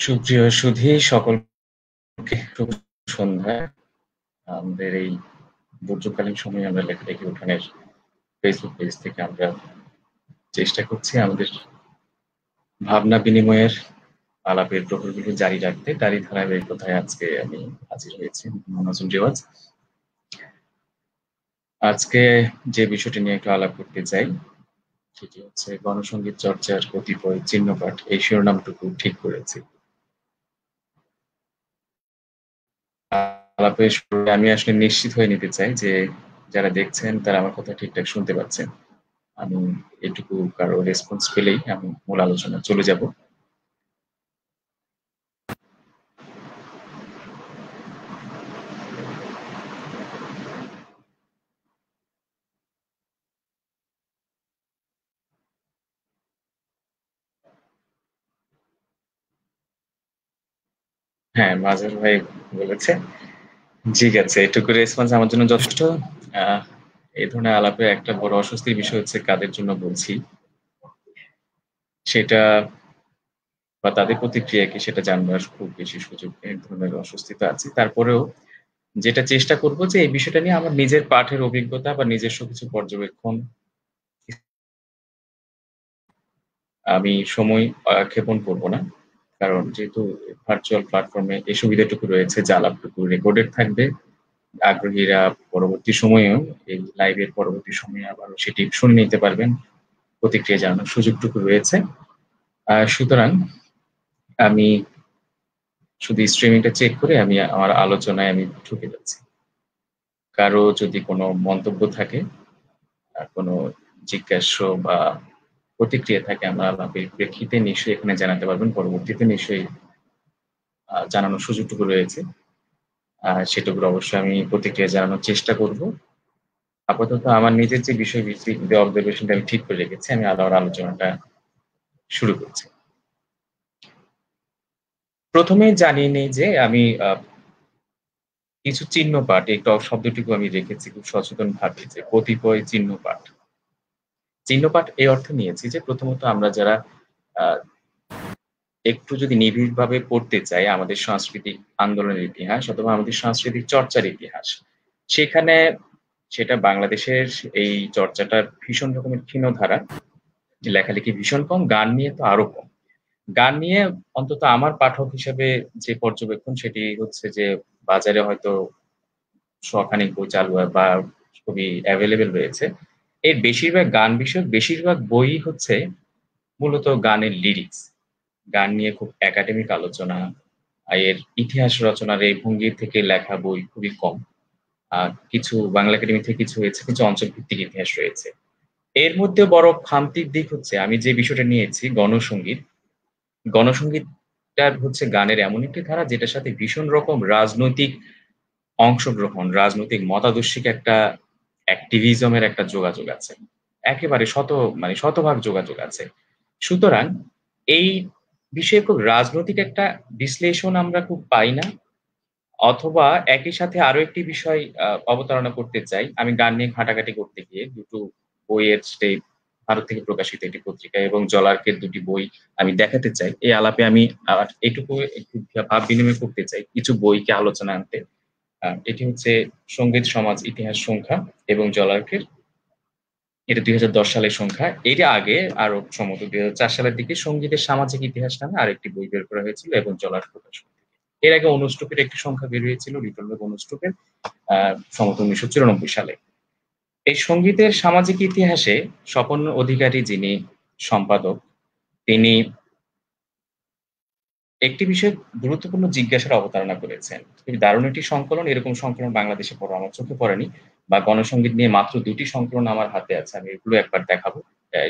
সুপ্রিয় সুধী সকলকে শুভ সন্ধ্যা। আমাদের এই দুর্যোগকালীন সময়ে আমরা লেখালেখি উঠানের ফেসবুক পেজ থেকে আমরা চেষ্টা করছি আমাদের ভাবনা বিনিময়ের আলাপের প্রহরগুলো জারি রাখতে। তারই ধারাবাহিকতায় আজকে আমি হাজির হয়েছি মোহাম্মদ রিওয়াজ। আজকে যে বিষয়টি নিয়ে একটু আলাপ করতে চাই সেটি হচ্ছে গণসংগীত চর্চার কতিপয় চিহ্নপাঠ। এই শিরোনামটুকু ঠিক করেছি। আলাপের শুরুতে আমি আসলে নিশ্চিত হয়ে নিতে চাই যে যারা দেখছেন তারা আমার কথা ঠিকঠাক শুনতে পাচ্ছেন। আমি এটুকু কারো রেসপন্স পেলেই আমি মূল আলোচনা চলে যাব। হ্যাঁ, মাজার ভাই বলেছে। ঠিক আছে, এটুকু রেসপন্স আমার জন্য যথেষ্ট। এই ধরনের আলাপে একটা বড় অস্বস্তির বিষয় হচ্ছে কাদের জন্য বলছি সেটা বা তাদের প্রতিক্রিয়া কি সেটা জানবার খুব বেশি সুযোগ নেই। এই ধরনের অস্বস্তি তো আছে। তারপরেও যেটা চেষ্টা করব যে এই বিষয়টা নিয়ে আমার নিজের পাঠের অভিজ্ঞতা বা নিজস্ব কিছু পর্যবেক্ষণ আমি সময় ক্ষেপণ করব না। কারণ যেহেতু ভার্চুয়াল প্ল্যাটফর্মে এই সুবিধাটুকু রয়েছে যে আলাপটুকু রেকর্ডেড থাকবে। আগ্রহীরা পরবর্তী সময়েও এই লাইভের পরবর্তী সময়ে আবারও সেটি শুনে নিতে পারবেন। প্রতিক্রিয়া জানানোর সুযোগটুকু রয়েছে। সুতরাং আমি শুধু স্ট্রিমিংটা চেক করে আমি আমার আলোচনায় আমি ঢুকে যাচ্ছি। কারো যদি কোনো মন্তব্য থাকে, কোনো জিজ্ঞাস্য বা প্রতিক্রিয়া থাকে আমার আলাপের প্রেক্ষিতে নিশ্চয়ই এখানে জানাতে পারবেন। পরবর্তীতে নিশ্চয়ই জানানোর সুযোগটুকু রয়েছে। সেটুকুর অবশ্যই আমি প্রতিক্রিয়া জানানোর চেষ্টা করব। আপাতত আমার নিজের যে বিষয়ভিত্তিক যে অবজারভেশনটা আমি ঠিক করে রেখেছি, আমি আমার আলোচনাটা শুরু করছি। প্রথমেই জানিয়ে নেই যে আমি কিছু চিহ্নপাঠ, এই শব্দটিকে আমি রেখেছি খুব সচেতনভাবে যে কতিপয় চিহ্নপাঠ। চিহ্নপাঠ এই অর্থে নিয়েছি যে প্রথমত আমরা যারা আ একটু যদি নিবিড়ভাবে পড়তে চাই আমাদের সাংস্কৃতিক আন্দোলনের ইতিহাস অথবা আমাদের সাংস্কৃতিক চর্চার ইতিহাস, সেখানে সেটা বাংলাদেশের এই চর্চাটা ভীষণ রকমের ক্ষীণ ধারা। লেখালেখি ভীষণ কম, গান নিয়ে তো আরো কম। গান নিয়ে অন্তত আমার পাঠক হিসেবে যে পর্যবেক্ষণ সেটি হচ্ছে যে বাজারে হয়তো শখানেক বই চালু বা খুবই এভেইলেবল রয়েছে। এর বেশিরভাগ গান বিষয়ক বেশিরভাগ বই হচ্ছে মূলত গানের লিরিক্স। গান নিয়ে খুব একাডেমিক আলোচনা, এর ইতিহাস রচনার এই ভঙ্গির থেকে লেখা বই খুবই কম। কিছু বাংলা একাডেমি থেকে কিছু হয়েছে, কিছু অঞ্চলভিত্তিক ইতিহাস রয়েছে। এর মধ্যে বড় খামতির দিক হচ্ছে আমি যে বিষয়টা নিয়েছি গণসংগীত। গণসংগীতটা হচ্ছে গানের এমন একটি ধারা যেটার সাথে ভীষণ রকম রাজনৈতিক অংশগ্রহণ, রাজনৈতিক মতাদর্শিক একটা অ্যাক্টিভিজমের একটা যোগাযোগ আছে। একেবারে শতভাগ যোগাযোগ আছে। সুতরাং এই বিষয়ে খুব রাজনৈতিক একটা বিশ্লেষণ আমরা খুব পাই না। অথবা একই সাথে আরো একটি বিষয় অবতারণা করতে চাই। আমি গান নিয়ে ঘাটাঘাটি করতে গিয়ে দুটো বইয়ের ভারত থেকে প্রকাশিত একটি পত্রিকা এবং জলার্কের ২ টি বই আমি দেখাতে চাই। এই আলাপে আমি এটুকু একটু ভাব বিনিময় করতে চাই কিছু বইকে আলোচনা আনতে। এটি হচ্ছে সঙ্গীত সমাজ ইতিহাস সংখ্যা এবং জলার্কের। এটা ২০১০ সালের সংখ্যা। এর আগে আরো সম্ভবত ২০০৪ সালের দিকে সঙ্গীতের সামাজিক ইতিহাস নামে আরেকটি বই বের করা হয়েছিল এবং জলার্ক প্রকাশন থেকে। এর আগে অনুষ্টুপের একটি সংখ্যা বের হয়েছিল লিটল ওয়েব অনুষ্টুপের সম্ভবত ১৯৯৪ সালে। এই সঙ্গীতের সামাজিক ইতিহাসে স্বপন অধিকারী যিনি সম্পাদক, তিনি একটি বিষয়ে গুরুত্বপূর্ণ জিজ্ঞাসার অবতারণা করেছেন। খুবই দারুণ একটি সংকলন। এরকম সংকলন বাংলাদেশে পড়া আমার চোখে পড়েনি বা গণসংগীত নিয়ে মাত্র ২ টি সংকলন আমার হাতে আছে। আমি এগুলো একবার দেখাবো।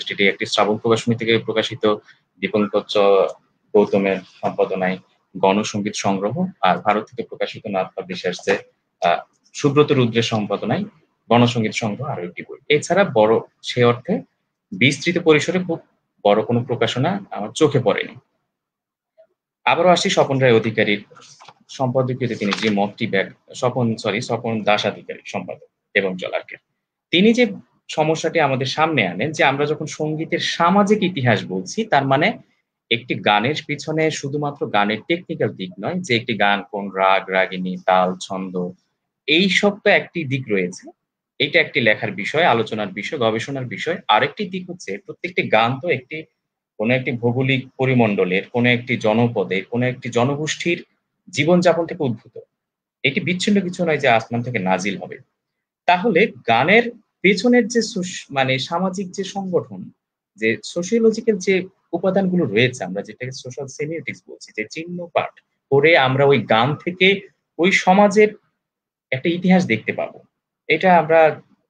সেটি একটি শ্রাবণ প্রকাশনী থেকে প্রকাশিত দীপঙ্কর গৌতমের সম্পাদনায় গণসংগীত সংগ্রহ আর ভারত থেকে প্রকাশিত নাথ পাবলিশার্স এর আ সুব্রত রুদ্রের সম্পাদনায় গণসংগীত সংগ্রহ আরো একটি বই। এছাড়া বড় সে অর্থে বিস্তৃত পরিসরে খুব বড় কোনো প্রকাশনা আমার চোখে পড়েনি। আবারও আসছি স্বপন রায় অধিকারীর সম্পাদকীয়তে তিনি যে স্বপন দাসাধিকারী সম্পাদক এবং জলার্কের। তিনি যে সমস্যাটি আমাদের সামনে আনেন যে আমরা যখন সংগীতের সামাজিক ইতিহাস বলছি তার মানে একটি গানের পিছনে শুধুমাত্র গানের টেকনিক্যাল দিক নয় যে একটি গান কোন রাগ, রাগিনী, তাল, ছন্দ এইসব তো একটি দিক রয়েছে। এটা একটি লেখার বিষয়, আলোচনার বিষয়, গবেষণার বিষয়। আরেকটি দিক হচ্ছে প্রত্যেকটি গান তো কোন একটি ভৌগোলিক পরিমণ্ডলের, কোন একটি জনপদের, কোন একটি জনগোষ্ঠীর জীবনযাপন থেকে উদ্ভূত। এটি বিচ্ছিন্ন কিছু নয় যে আসমান থেকে নাজিল হবে। তাহলে গানের পেছনের যে মানে সামাজিক যে সংগঠন, যে সোশিওলজিক্যাল যে উপাদানগুলো রয়েছে আমরা যেটাকে সোশ্যাল সেমিওটিক্স বলছি, যে চিহ্ন পাঠ করে আমরা ওই গান থেকে ওই সমাজের একটা ইতিহাস দেখতে পাবো। এটা আমরা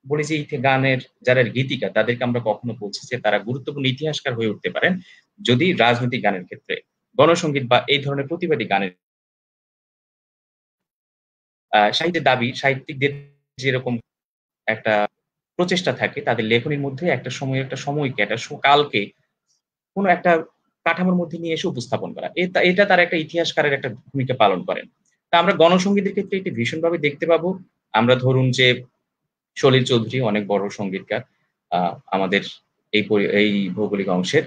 বলি যে গানের যারা গীতিকার তাদেরকে আমরা কখনো বলছি যে তারা গুরুত্বপূর্ণ ইতিহাসকার হয়ে উঠতে পারেন যদি রাজনৈতিক গানের ক্ষেত্রে, গণসঙ্গীত বা এই ধরনের প্রতিবাদী গানের সাহিত্যের দাবি সাহিত্যিকদের যেরকম একটা প্রচেষ্টা থাকে তাদের লেখনীর মধ্যে একটা সময়ের একটা সময়কে একটা কালকে কোনো একটা কাঠামোর মধ্যে নিয়ে এসে উপস্থাপন করা। এটা তার একটা ইতিহাসকারের একটা ভূমিকা পালন করেন। তা আমরা গণসঙ্গীতের ক্ষেত্রে এটি ভীষণভাবে দেখতে পাবো। আমরা ধরুন যে সলিল চৌধুরী অনেক বড় সংগীতকার। আমাদের এই ভৌগোলিক অংশের।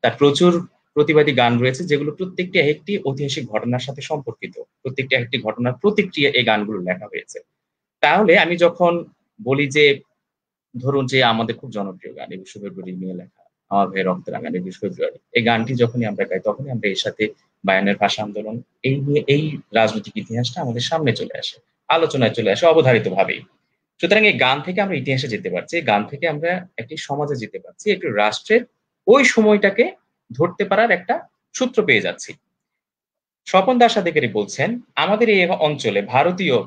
তার প্রচুর প্রতিবাদী গান রয়েছে যেগুলো প্রত্যেকটি একটি ঐতিহাসিক ঘটনার সাথে সম্পর্কিত। প্রত্যেকটি একটি ঘটনার প্রতিক্রিয়া এই গানগুলো লেখা হয়েছে। তাহলে আমি যখন বলি যে ধরুন যে আমাদের খুব জনপ্রিয় গান ২১শে ফেব্রুয়ারি নিয়ে লেখা, আমার ভাইয়ের রক্তে রাঙানো ২১ ফেব্রুয়ারি। এই গানটি যখনই আমরা গাই তখনই আমরা এর সাথে বায়ান্নের ভাষা আন্দোলন এই রাজনৈতিক ইতিহাসটা আমাদের সামনে চলে আসে। আলোচনায় চলে আসে অবধারিতভাবেই। সুতরাং এই গান থেকে আমরা ইতিহাসে যেতে পারছি। গান থেকে আমরা একটি সমাজে যেতে পারছি। একটি রাষ্ট্রের ওই সময়টাকে ধরতে পারার একটা সূত্র পেয়ে যাচ্ছি। স্বপন দাস আধিকারিক বলছেন, আমাদের এই অঞ্চলে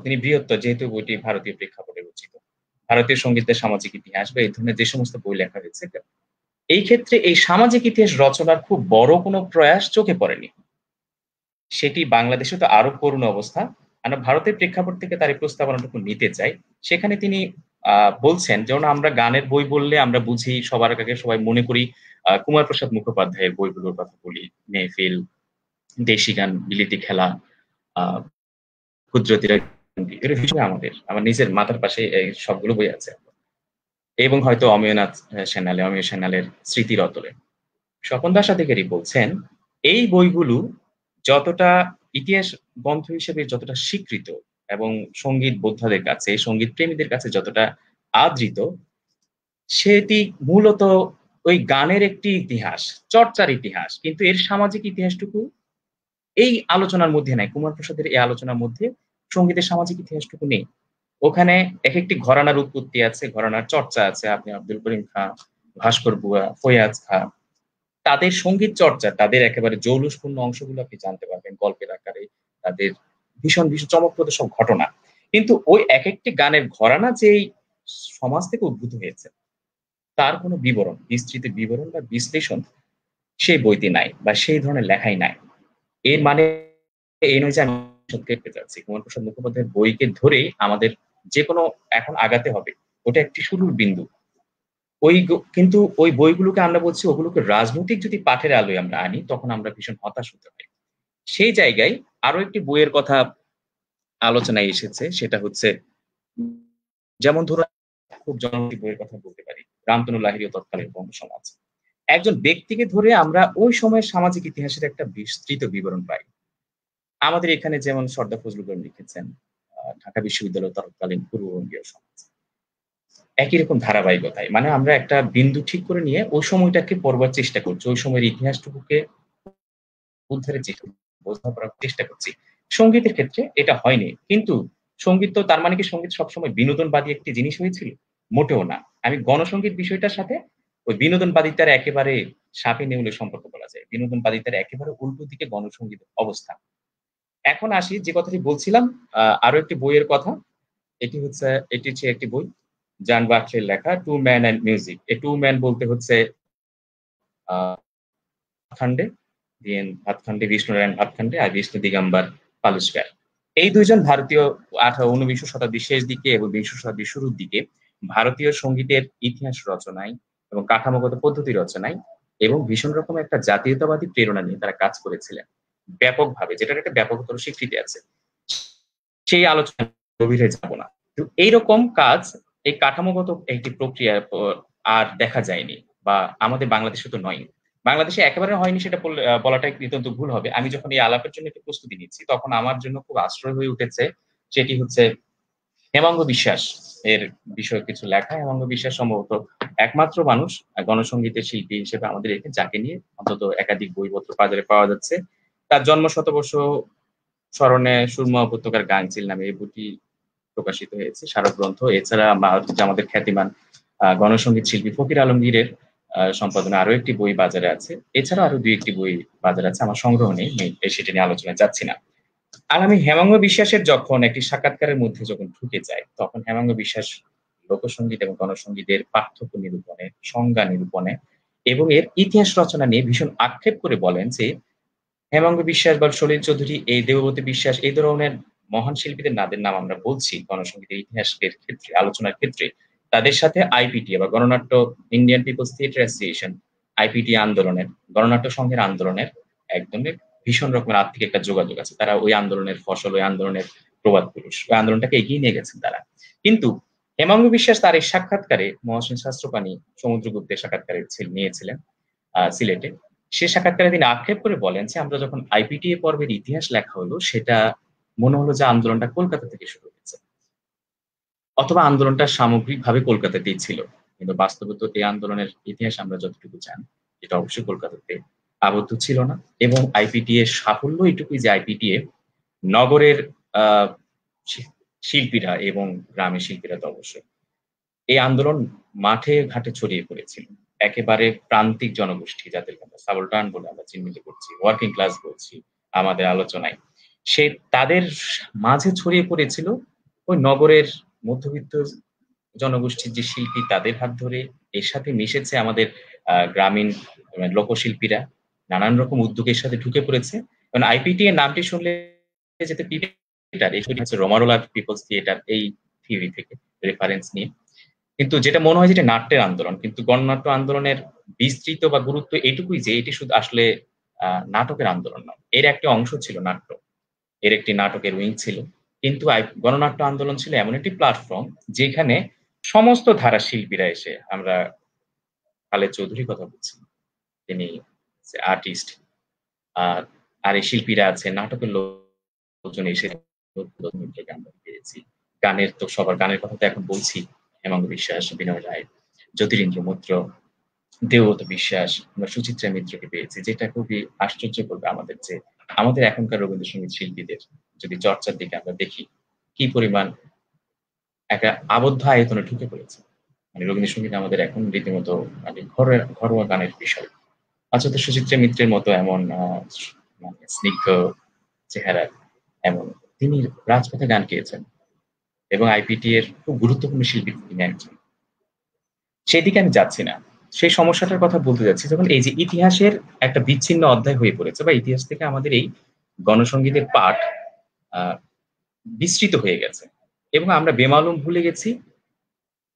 তিনি বৃহত্তর যেহেতু বইটি ভারতীয় প্রেক্ষাপটে রচিত। ভারতীয় সঙ্গীতের সামাজিক ইতিহাস বা এই ধরনের যে সমস্ত বই লেখা হয়েছে, এই ক্ষেত্রে এই সামাজিক ইতিহাস রচনার খুব বড় কোনো প্রয়াস চোখে পড়েনি। সেটি বাংলাদেশে তো আরো করুণ অবস্থা। আমরা ভারতের প্রেক্ষাপট থেকে তার এই প্রস্তাবনাটুকু নিতে চাই। সেখানে তিনি বলছেন যেমন আমরা গানের বই বললে আমরা বুঝি সবার আগে সবাই মনে করি কুমার প্রসাদ মুখোপাধ্যায়ের বইগুলোর কথা বলি। মেহফিল, দেশি গান, বিলিতি খেলা, আ ক্ষুদ্রতীরা এগুলো ভীষণ আমার নিজের মাথার পাশে এই সবগুলো বই আছে। এবং হয়তো অমিয় সেনালের স্মৃতির অতলে। স্বপন দাস অধিকারী বলছেন, এই বইগুলো যতটা ইতিহাস গ্রন্থ হিসেবে যতটা স্বীকৃত এবং সংগীত বোদ্ধাদের কাছে, সংগীত প্রেমীদের কাছে যতটা আদৃত, সেটি মূলত ওই গানের একটি ইতিহাস, চর্চার ইতিহাস। কিন্তু এর সামাজিক ইতিহাসটুকু এই আলোচনার মধ্যে নাই। কুমার প্রসাদের এই আলোচনার মধ্যে সংগীতের সামাজিক ইতিহাসটুকু নেই। ওখানে একেকটি ঘরানার উৎপত্তি আছে, ঘরানার চর্চা আছে। আপনি আব্দুল করিম খাঁ, ভাস্কর বুয়া, ফৈয়াজ খাঁ, তাদের সংগীত চর্চা, তাদের একেবারে জৌলুসপূর্ণ অংশগুলো আপনি জানতে পারবেন গল্পের আকারে। তাদের ভীষণ চমকপ্রদ সব ঘটনা। কিন্তু ওই একেকটি গানের ঘরানা যেই সমাজ থেকে উদ্ভূত হয়েছে, তার কোনো বিবরণ, বিস্তৃত বিবরণ বা বিশ্লেষণ সেই বইতে নাই বা সেই ধরনের লেখাই নাই। এর মানে এই নয় যে আমি পেতে যাচ্ছি। কুমার প্রসাদ মুখোপাধ্যায়ের বইকে ধরেই আমাদের যেকোনো এখন আগাতে হবে। ওটা একটি শুরুর বিন্দু। কিন্তু ওই বইগুলোকে আমরা বলছি ওগুলোকে রাজনৈতিক যদি পাঠের আলোয় আমরা আনি তখন আমরা ভীষণ হতাশ হতে পারি। সেই জায়গায় আরো একটি বইয়ের কথা আলোচনায় এসেছে সেটা হচ্ছে যেমন ধরুন খুব জনপ্রিয় বইয়ের কথা বলতে পারি রামতনু লাহিড়ী ও তৎকালীন বঙ্গ সমাজ। একজন ব্যক্তিকে ধরে আমরা ওই সময়ের সামাজিক ইতিহাসের একটা বিস্তৃত বিবরণ পাই। আমাদের এখানে যেমন সর্দার ফজলুল করিম লিখেছেন ঢাকা বিশ্ববিদ্যালয় তৎকালীন পূর্ববঙ্গীয় সমাজ। একই রকম ধারাবাহিকতায়। মানে আমরা একটা বিন্দু ঠিক করে নিয়ে ওই সময়টাকে পড়বার চেষ্টা করছি। ওই সময়ের ইতিহাসটুকুকে উদ্ধারের বোঝাপড়ার চেষ্টা করছি। সংগীতের ক্ষেত্রে এটা হয়নি। কিন্তু সংগীত তো তার মানে কি সংগীত সবসময় বিনোদনবাদী একটি জিনিস হয়েছিল? মোটেও না। আমি গণসংগীত বিষয়টার সাথে ওই বিনোদনবাদিতার একেবারে সাপে নেউলে সম্পর্ক বলা যায়। বিনোদনবাদিতার একেবারে উল্টো দিকে গণসংগীতের অবস্থান। এখন আসি যে কথাটি বলছিলাম আরো একটি বইয়ের কথা। এটি হচ্ছে একটি বই জন বার্কলির লেখা 'টু ম্যান অ্যান্ড মিউজিক'। এই 'টু ম্যান' বলতে হচ্ছে আ ভাতখান্ডে, ভাতখান্ডে, বিষ্ণুনারায়ণ ভাতখান্ডে আর বিষ্ণু দিগম্বর পালুস্কার। এই ২ জন ভারতীয় ১৯ শতাব্দীর শেষ দিকে এবং বিংশ শতাব্দীর শুরুর দিকে ভারতীয় সংগীতের ইতিহাস রচনায় এবং কাঠামোগত পদ্ধতি রচনায় এবং ভীষণ রকম একটা জাতীয়তাবাদী প্রেরণা নিয়ে তারা কাজ করেছিলেন। ব্যাপকভাবে যেটার একটা ব্যাপকতর স্বীকৃতি আছে। সেই আলোচনায় গভীরে যাব না। তো এইরকম কাজ এই কাঠামোগত একটি প্রক্রিয়া আর দেখা যায়নি বা আমাদের বাংলাদেশে তো নয়ই। বাংলাদেশে একেবারে হয়নি সেটা বলাটা নিতান্ত ভুল হবে। আমি যখন এই আলাপের জন্য একটু প্রস্তুতি নিচ্ছি, তখন আমার জন্য খুব আশ্রয় হয়ে উঠেছে। সেটি হচ্ছে হেমাঙ্গ বিশ্বাস এর বিষয়ে কিছু লেখা। হেমাঙ্গ বিশ্বাস সম্ভবত একমাত্র মানুষ গণসংগীতের শিল্পী হিসেবে আমাদের এখানে যাকে নিয়ে অন্তত একাধিক বইপত্র বাজারে পাওয়া যাচ্ছে। তার জন্ম শতবর্ষ স্মরণে সুরমা উপত্যকার গাঙচিল নামে এই বইটি প্রকাশিত হয়েছে স্মারক গ্রন্থ। এছাড়া যে আমাদের খ্যাতিমান গণসংগীত শিল্পী ফকির আলমগীরের সম্পাদনা আরো একটি বই বাজারে আছে। এছাড়াও আরো ২-১ টি বই বাজারে আছে। আমার সংগ্রহ নেই। আমি সেটা নিয়ে আলোচনায় যাচ্ছি না। আর আমি হেমাঙ্গ বিশ্বাসের যখন একটি সাক্ষাৎকারের মধ্যে যখন ঢুকে যাই, তখন হেমাঙ্গ বিশ্বাস লোকসঙ্গীত এবং গণসঙ্গীতের পার্থক্য নিরূপণে, সংজ্ঞা নিরূপণে এবং এর ইতিহাস রচনা নিয়ে ভীষণ আক্ষেপ করে বলেন যে, হেমাঙ্গ বিশ্বাস বা সলিল চৌধুরী, এই দেবব্রতী বিশ্বাস এই ধরনের মহান শিল্পীদের নাম আমরা বলছি গণসঙ্গীতের ইতিহাসের ক্ষেত্রে, আলোচনার ক্ষেত্রে। তাদের সাথে আইপিটিএ বা গণনাট্য Indian People's Theatre Association, IPTA আন্দোলনের, গণনাট্য সংঘের আন্দোলনের এক ধরনের ভীষণ রকমের আর্থিক একটা যোগাযোগ আছে। তারা ওই আন্দোলনের ফসল, ওই আন্দোলনের প্রবাদ পুরুষ। ওই আন্দোলনটাকে এগিয়ে নিয়ে গেছেন তারা। কিন্তু হেমাঙ্গ বিশ্বাস তার এই সাক্ষাৎকারে মহাসেন শাস্ত্রপাণি সমুদ্রগুপ্তের সাক্ষাৎকারে নিয়েছিলেন সিলেটে। সে সাক্ষাৎকারে তিনি আক্ষেপ করে বলেন যে, আমরা যখন আইপিটিএ পর্বের ইতিহাস লেখা হলো, সেটা মনে হলো যে আন্দোলনটা কলকাতা থেকে শুরু হয়েছে। অথবা আন্দোলনটা সামগ্রিকভাবে কলকাতাতেই ছিল। কিন্তু বাস্তবে তো এই আন্দোলনের ইতিহাস আমরা যতটুকু জানি, এটা অবশ্যই কলকাতাতে আবদ্ধ ছিল না। এবং আইপিটিএ সাফল্য এটুকুই যে আইপিটিএ নগরের আ শি শিল্পীরা এবং গ্রামের শিল্পীরা তো অবশ্যই। এই আন্দোলন মাঠে ঘাটে ছড়িয়ে পড়েছিল। একেবারে প্রান্তিক জনগোষ্ঠী যাদেরকে আমরা সাবলটার্ন বলে আমরা চিহ্নিত করছি, ওয়ার্কিং ক্লাস বলছি আমাদের আলোচনায়। সে তাদের মাঝে ছড়িয়ে পড়েছিল ওই নগরের মধ্যবিত্ত জনগোষ্ঠীর যে শিল্পী তাদের হাত ধরে এর সাথে মিশেছে আমাদের গ্রামীণ লোকশিল্পীরা নানান রকম উদ্যোগের সাথে ঢুকে পড়েছে। কারণ আইপিটিএ নামটি শুনলে যেটা থিয়েটার এই হচ্ছে রোমারোলা পিপলস থিয়েটার এই থিওরি থেকে রেফারেন্স নিয়ে। কিন্তু যেটা মনে হয় যেটা নাট্যের আন্দোলন। কিন্তু গণনাট্য আন্দোলনের বিস্তৃত বা গুরুত্ব এটুকুই যে এটি শুধু আসলে নাটকের আন্দোলন নয়। এর একটা অংশ ছিল নাট্য। এর একটি নাটকের উইং ছিল। কিন্তু গণনাট্য আন্দোলন ছিল এমন একটি প্ল্যাটফর্ম যেখানে সমস্ত ধারার শিল্পীরা এসে আমরা খালেদ চৌধুরীর কথা বলছি। তিনি আর্টিস্ট। আর আর এই শিল্পীরা আছে নাটকের লোকজন এসে গান পেয়েছি। গানের তো সবার গানের কথা তো এখন বলছি। হেমাঙ্গ বিশ্বাস, বিনয় রায়, জ্যোতিরিন্দ্র মৈত্র, দেবব্রত বিশ্বাস, আমরা সুচিত্রা মিত্রকে পেয়েছি। যেটা খুবই আশ্চর্য করবে আমাদের যে আমাদের এখনকার রবীন্দ্রসঙ্গীত শিল্পীদের যদি চর্চার দিকে আমরা দেখি, কি পরিমাণ একটা আবদ্ধ আয়তনে ঢুকে পড়েছে। মানে রবীন্দ্রসঙ্গীত আমাদের এখন রীতিমতো মানে ঘরোয়া গানের বিষয়। আচ্ছা তো সুচিত্রা মিত্রের মতো এমন মানে স্নিগ্ধ চেহারার এমন তিনি রাজপথে গান গেয়েছেন এবং আইপিটি এর খুব গুরুত্বপূর্ণ শিল্পী তিনি একজন। সেদিকে আমি যাচ্ছি না। সেই সমস্যাটার কথা বলতে যাচ্ছি যখন এই যে ইতিহাসের একটা বিচ্ছিন্ন অধ্যায় হয়ে পড়েছে বা ইতিহাস থেকে আমাদের এই গণসংগীতের পাঠ আ বিস্মৃত হয়ে গেছে। এবং আমরা বেমালুম ভুলে গেছি।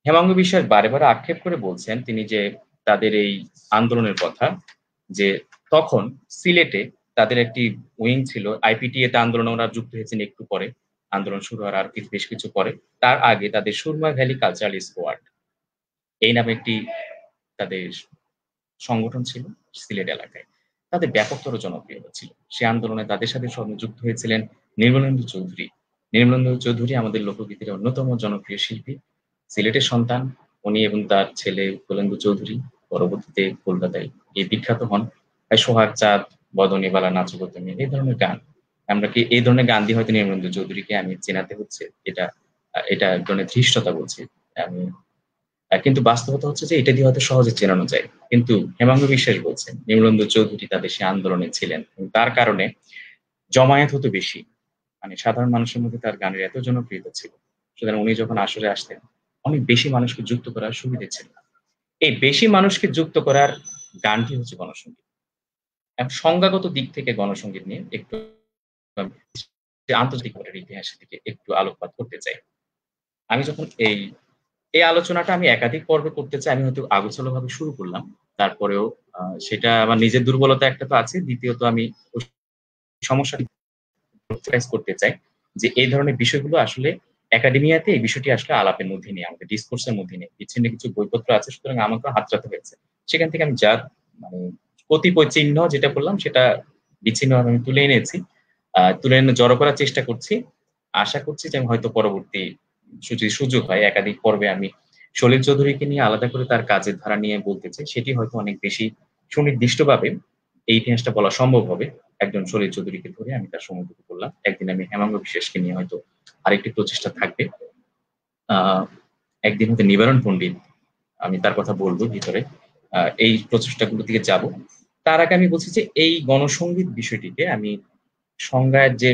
হেমাঙ্গ বিশ্বাস বারে আক্ষেপ করে বলছেন তিনি যে তাদের এই আন্দোলনের কথা যে তখন সিলেটে তাদের একটি উইং ছিল। আইপিটিএ তে আন্দোলনে ওরা যুক্ত হয়েছেন একটু পরে। আন্দোলন শুরু হওয়ার আর বেশ কিছু পরে। তার আগে তাদের সুরমা ভ্যালি কালচারাল স্কোয়াড এই নামে একটি তাদের সংগঠন ছিল সিলেট এলাকায়। তাদের ব্যাপকতর জনপ্রিয়তা ছিল। সে আন্দোলনে তাদের সাথে যুক্ত হয়েছিলেন নির্মলেন্দু চৌধুরী। নির্মলেন্দু চৌধুরী আমাদের লোকগীতির অন্যতম জনপ্রিয় শিল্পী। সিলেটের সন্তান উনি এবং তার ছেলে কুলেন্দু চৌধুরী পরবর্তীতে কলকাতায় বিখ্যাত হন। সোহাগ চাঁদ, বদনীবালা, নাচো গো তুমি এই ধরনের গান। আমরা কি এই ধরনের গান দিয়ে হয়তো নির্মলেন্দু চৌধুরীকে আমি চেনাতে হচ্ছে এটা এটা এক ধরনের ধৃষ্টতা বলছি। আমি কিন্তু বাস্তবতা হচ্ছে যে এটা দিয়ে হয়তো সহজে চেনানো যায়। কিন্তু হেমাঙ্গ বিশ্বাস বলছেন, নির্মলেন্দু চৌধুরী তাদের সে আন্দোলনে ছিলেন। এবং তার কারণে জমায়েত হতো বেশি। মানে সাধারণ মানুষের মধ্যে তার গানের এত জনপ্রিয়তা ছিল। সুতরাং উনি যখন আসরে আসতেন, অনেক বেশি মানুষকে যুক্ত করার সুবিধে ছিল। এই বেশি মানুষকে যুক্ত করার গানটি হচ্ছে গণসঙ্গীত। এখন সংজ্ঞাগত দিক থেকে গণসঙ্গীত নিয়ে একটু আন্তর্জাতিক ইতিহাসের দিকে একটু আলোকপাত করতে চাই। আমি যখন এই আলোচনাটা আমি একাধিক পর্বে করতে চাই। আমি হয়তো আগোছালোভাবে শুরু করলাম। তারপরেও সেটা আমার নিজের দুর্বলতা একটা তো আছে। দ্বিতীয়ত আমি ওই সমস্যাটি emphasize করতে চাই যে এই ধরনের বিষয়গুলো আসলে একাডেমিয়াতে এই বিষয়টি আসলে আলাপের মধ্যে নেই, আমাদের ডিসকোর্স এর মধ্যে নেই। বিচ্ছিন্ন কিছু বইপত্র আছে সুতরাং আমাকেও হাতড়াতে হয়েছে। সেখান থেকে আমি যা মানে কতিপয় চিহ্ন যেটা বললাম সেটা বিচ্ছিন্নভাবে আমি তুলে এনেছি। তুলে এনে জড়ো করার চেষ্টা করছি। আশা করছি যে আমি হয়তো পরবর্তী যদি সুযোগ হয় একাধিক পর্বে আমি সলিল চৌধুরীকে নিয়ে আলাদা করে তার কাজের ধারা নিয়ে বলতে চাই। সেটি হয়তো অনেক বেশি সুনির্দিষ্টভাবে এই ইতিহাসটা বলা সম্ভব হবে। একজন সলিল চৌধুরীকে ধরে আমি তার সময়টুকু বললাম। একদিন আমি হেমাঙ্গ বিশ্বাসকে নিয়ে হয়তো আরেকটি প্রচেষ্টা থাকবে। আ একদিন হয়তো নিবারণ পণ্ডিত, আমি তার কথা বলব ভিতরে। এই প্রচেষ্টাগুলোর দিকে যাব। তার আগে আমি বলছি যে এই গণসংগীত বিষয়টিকে আমি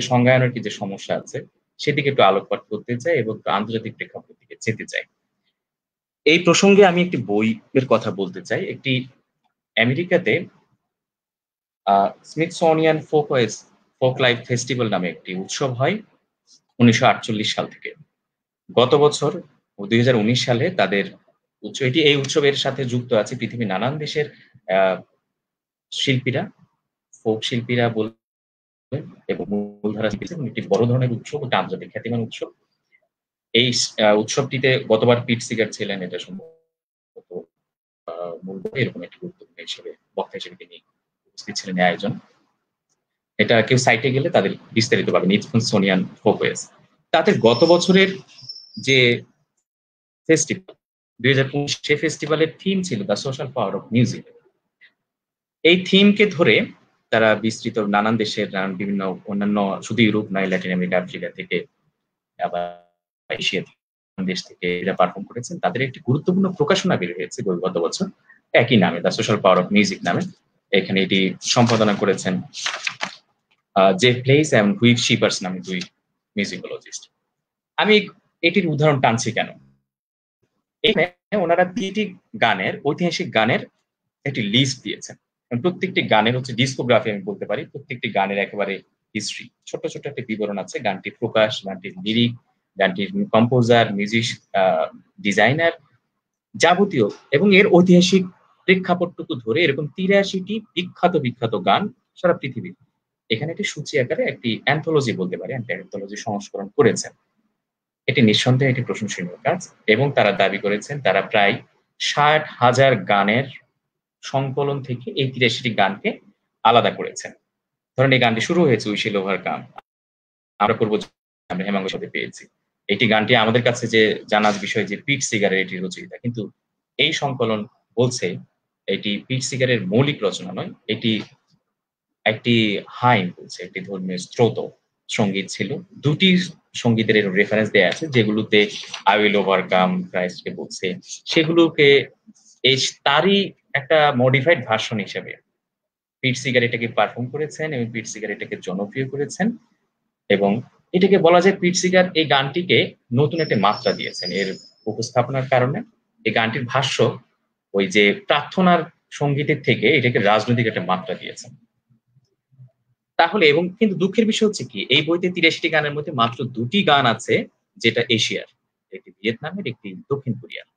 সংজ্ঞায়নের যে সমস্যা আছে সেদিকে একটু আলোকপাত করতে চাই এবং একটু আন্তর্জাতিক প্রেক্ষাপটের দিকে যেতে চাই। এই প্রসঙ্গে আমি একটি বইয়ের কথা বলতে চাই। একটি আমেরিকাতে আ স্মিথসোনিয়ান ফোক লাইফ ফেস্টিভাল নামে একটি উৎসব হয় ১৯৪৮ সাল থেকে। গত বছর ২০১৯ সালে তাদের এই উৎসবের সাথে যুক্ত আছে পৃথিবীর নানান দেশের আ শিল্পীরা, ফোক শিল্পীরা বলবেন এবং মূলধারা শিল্পী এবং একটি বড় ধরনের উৎসব, একটা আন্তর্জাতিক খ্যাতিমান উৎসব। এই উৎসবটিতে গতবার পিট সিগার ছিলেন, এটা সম্ভবত আ মূল এরকম একটি গুরুত্বপূর্ণ হিসেবে বক্তা হিসেবে তিনি উপস্থিত ছিলেন এই আয়োজন। এটা কেউ সাইটে গেলে তাদের বিস্তারিত পাবেন। স্মিথসোনিয়ান ফোকওয়েজ। তাদের গত বছরের যে ফেস্টিভাল ২০১৫ সে ফেস্টিভালের থিম ছিল the social power of music. এই থিমকে ধরে তারা বিস্তৃত নানান দেশের বিভিন্ন অন্যান্য শুধু ইউরোপ নয়, ল্যাটিন আমেরিকা, আফ্রিকা থেকে আবার এশিয়া দেশ থেকে এরা পারফর্ম করেছেন। তাদের একটি গুরুত্বপূর্ণ প্রকাশনা বের হয়েছে গত বছর। একই নামে the social power of music নামে। এখানে এটি সম্পাদনা করেছেন জেফ প্লেস এবং হুইপ শিপার্স নামে ২ মিউজিকোলজিস্ট। আমি এটির উদাহরণ টানছি কেন? এখানে ওনারা ৩ টি ঐতিহাসিক গানের একটি লিস্ট দিয়েছেন। প্রত্যেকটি গানের হচ্ছে ডিস্কোগ্রাফি আমি বলতে পারি। প্রত্যেকটি গানের একেবারে হিস্ট্রি। ছোট্ট, ছোট্ট একটি বিবরণ আছে। গানটির প্রকাশ, গানটির লিরিক, গানটির কম্পোজার, আ ডিজাইনার যাবতীয় এবং এর ঐতিহাসিক প্রেক্ষাপটটুকু ধরে এরকম ৮৩ টি বিখ্যাত গান সারা পৃথিবীর। এখানে একটি সূচি আকারে একটি অ্যান্থোলজি বলতে পারি, অ্যান্থোলজি সংস্করণ করেছেন। এটি নিঃসন্দেহে একটি প্রশংসনীয় কাজ এবং তারা দাবি করেছেন তারা প্রায় ৬০,০০০ গানের সংকলন থেকে এই ৮৩ টি গানকে আলাদা করেছেন। ধরেন এই গানটি শুরু হয়েছে 'উই শ্যাল ওভারকাম'। আমরা করব আমরা হেমাঙ্গের সাথে পেয়েছি। এটি গানটি আমাদের কাছে যে জানার বিষয় যে পিট সিগারের এটি রচয়িতা। কিন্তু এই সংকলন বলছে এটি পিট সিগারের মৌলিক রচনা নয়। এটি একটি হাইম বলছে, একটি ধর্মীয় স্রোত সংগীত ছিল। ২ টি সংগীতের এর রেফারেন্স দেয়া আছে যেগুলোতে 'আই উইল ওভারকাম' ক্রাইস্ট কে বলছে। সেগুলোকে তারই একটা মডিফাইড ভার্সন হিসেবে পিট সিগার এটাকে পারফর্ম করেছেন এবং পিট সিগার এটাকে জনপ্রিয় করেছেন এবং এটাকে বলা যায় পিট সিগার এই গানটিকে নতুন একটা মাত্রা দিয়েছেন। এর উপস্থাপনার কারণে এই গানটির ভাষ্য ওই যে প্রার্থনার সংগীতের থেকে এটাকে রাজনৈতিক একটা মাত্রা দিয়েছেন। তাহলে এবং কিন্তু দুঃখের বিষয় হচ্ছে কি এই বইতে ৮৩ টি গানের মধ্যে মাত্র ২ টি গান আছে যেটা এশিয়ার। একটি ভিয়েতনামের, একটি দক্ষিণ কোরিয়ার।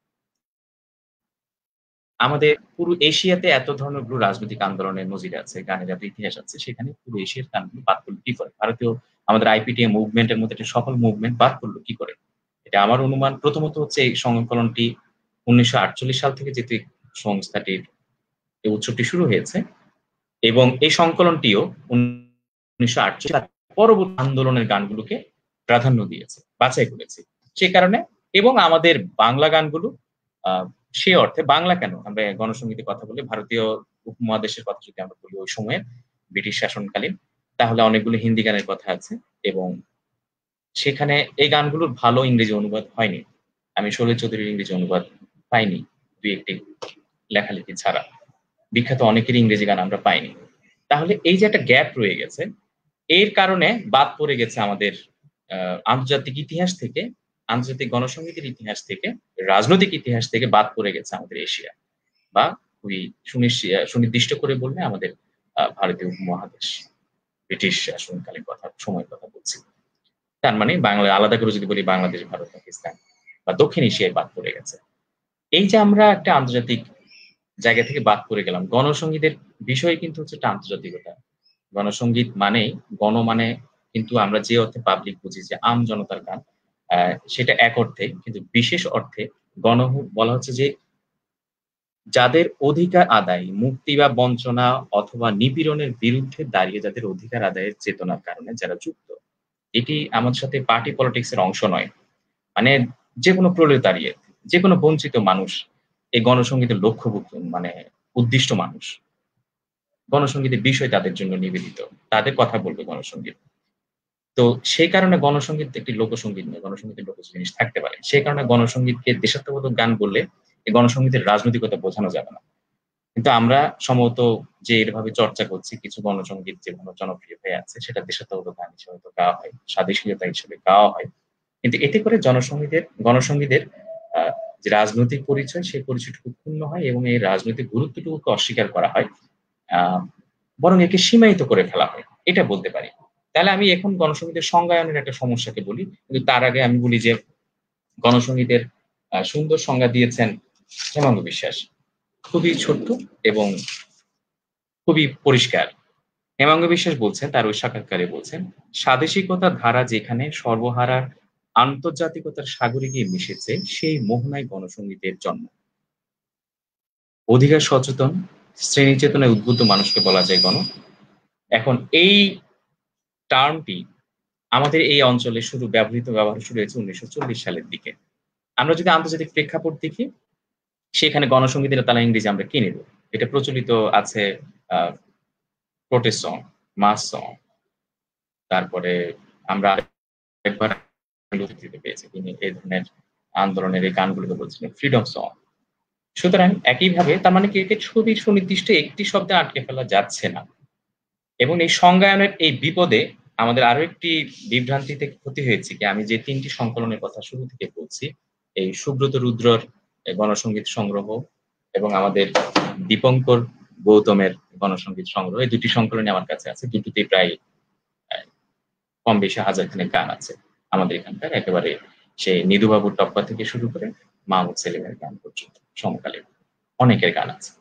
আমাদের পুরো এশিয়াতে এত ধরনের রাজনৈতিক আন্দোলনের নজির আছে, গানের এত ইতিহাস আছে। সেখানে পুরো এশিয়ার গানগুলো বাদ পড়ল কি করে? ভারতীয় আমাদের আইপিটিএ মুভমেন্ট এর মধ্যে একটা সফল মুভমেন্ট বাদ পড়ল কি করে? এটা আমার অনুমান প্রথমত হচ্ছে এই সংকলনটি ১৯৪৮ সাল থেকে যেহেতু এই সংস্থাটির এই উৎসবটি শুরু হয়েছে এবং এই সংকলনটিও ১৯৪৮ সাল পরবর্তী আন্দোলনের গানগুলোকে প্রাধান্য দিয়েছে, বাছাই করেছে। সে কারণে এবং আমাদের বাংলা গানগুলো আ সে অর্থে বাংলা কেন? আমরা গণসংগীতের কথা বলি, ভারতীয় উপমহাদেশের কথা যদি আমরা বলি ওই সময়ে ব্রিটিশ শাসনকালীন, তাহলে অনেকগুলো হিন্দি গানের কথা আছে এবং সেখানে এই গানগুলোর ভালো ইংরেজি অনুবাদ হয়নি। আমি সলিল চৌধুরীর ইংরেজি অনুবাদ পাইনি ২-১ টি লেখালেখি ছাড়া। বিখ্যাত অনেকেরই ইংরেজি গান আমরা পাইনি। তাহলে এই যে একটা গ্যাপ রয়ে গেছে, এর কারণে বাদ পড়ে গেছে আমাদের আ আন্তর্জাতিক ইতিহাস থেকে, আন্তর্জাতিক গণসংগীতের ইতিহাস থেকে, রাজনৈতিক ইতিহাস থেকে বাদ পড়ে গেছে আমাদের এশিয়া। বা খুবই সুনির্দিষ্ট করে বললে আমাদের ভারতীয় উপমহাদেশ। ব্রিটিশ শাসনকালীন সময়ের কথা বলছি। তার মানে বাংলা আলাদা করে যদি বলি বাংলাদেশ, ভারত, পাকিস্তান বা দক্ষিণ এশিয়ায় বাদ পড়ে গেছে। এই যে আমরা একটা আন্তর্জাতিক জায়গা থেকে বাদ পড়ে গেলাম। গণসংগীতের বিষয় কিন্তু হচ্ছে একটা আন্তর্জাতিকতা। গণসংগীত মানেই মানে কিন্তু আমরা যে অর্থে পাবলিক বুঝি যে জনতার গান, সেটা এক অর্থে কিন্তু বিশেষ অর্থে বলা হচ্ছে যে যাদের অধিকার আদায়, মুক্তি বা বঞ্চনা অথবা নিপীড়নের বিরুদ্ধে দাঁড়িয়ে যাদের অধিকার আদায়ের চেতনার কারণে যারা যুক্ত। এটি আমাদের সাথে পার্টি পলিটিক্স এর অংশ নয়। মানে যেকোনো প্রলেতারিয়েত, যেকোনো বঞ্চিত মানুষ এই গণসংগীতের মানে উদ্দিষ্ট মানুষ। গণসংগীতের বিষয় তাদের জন্য নিবেদিত। তাদের কথা বলবে গণসংগীত। তো সেই কারণে গণসংগীত একটি লোকসংগীত নয়, গণসংগীতের লোকজ জিনিস থাকতে পারে। সেই কারণে গণসংগীতকে দেশাত্মবোধক গান বললে এই গণসংগীতের রাজনৈতিকতা বোঝানো যাবে না। কিন্তু আমরা সম্ভবত যে এভাবে চর্চা করছি, কিছু গণসংগীত যেগুলো জনপ্রিয় হয়ে আছে সেটা দেশাত্মবোধক গান হিসেবে হয়তো গাওয়া হয়, স্বাদেশীলতা হিসেবে গাওয়া হয়। কিন্তু এতে করে গণসংগীতের যে রাজনৈতিক পরিচয় সেই পরিচয়টুকু ক্ষুণ্ণ হয় এবং এই রাজনৈতিক গুরুত্বটুকুকে অস্বীকার করা হয়। আ বরং একে সীমায়িত করে ফেলা হয়। এটা বলতে পারি। তাহলে আমি এখন গণসংগীতের সংজ্ঞায়নের একটা সমস্যাকে বলি। কিন্তু তার আগে আমি বলি যে গণসংগীতের সুন্দর সংজ্ঞা দিয়েছেন হেমাঙ্গ বিশ্বাস। খুবই ছোট্ট এবং খুবই পরিষ্কার। হেমাঙ্গ বিশ্বাস বলছেন, তার ওই সাক্ষাৎকারে বলছেন, "স্বাদেশিকতার ধারা যেখানে সর্বহারা আন্তর্জাতিকতার সাগরে গিয়ে মিশেছে, সেই মোহনায় গণসংগীতের জন্ম। অধিকার সচেতন, শ্রেণী চেতনায় উদ্বুদ্ধ মানুষকে বলা যায় গণ।" এখন এই টার্মটি আমাদের এই অঞ্চলে ব্যবহার শুরু হয়েছে ১৯৪০ সালের দিকে। আমরা যদি আন্তর্জাতিক প্রেক্ষাপট দেখি, সেখানে গণসংগীতের তালা ইংরেজি আমরা কি নেব? এটা প্রচলিত আছে আ প্রোটেস্ট সং, মাস সং, তারপরে আমরা আরেকবার দিতে পেয়েছি। তিনি এই ধরনের আন্দোলনের এই গানগুলোকে বলছিলেন ফ্রিডম সং। সুতরাং একইভাবে তার মানে কি একে খুবই সুনির্দিষ্ট একটি শব্দে আটকে ফেলা যাচ্ছে না। এবং এই সংজ্ঞায়নের এই বিপদে আমাদের আরো একটি বিভ্রান্তি থেকে ক্ষতি হয়েছে কি আমি যে ৩ টি সংকলনের কথা শুরু থেকে বলছি, এই সুব্রত রুদ্রর গণসংগীত সংগ্রহ এবং আমাদের দীপঙ্কর গৌতমের গণসংগীত সংগ্রহ, এই ২ টি সংকলনই আমার কাছে আছে। দুটিতেই প্রায় অ্যা কম বেশি ১০০০ খানেক গান আছে। আমাদের এখানকার একেবারে সেই নিধুবাবুর টপ্পা থেকে শুরু করে মাহমুদ সেলিমের গান পর্যন্ত সমকালীন অনেকের গান আছে।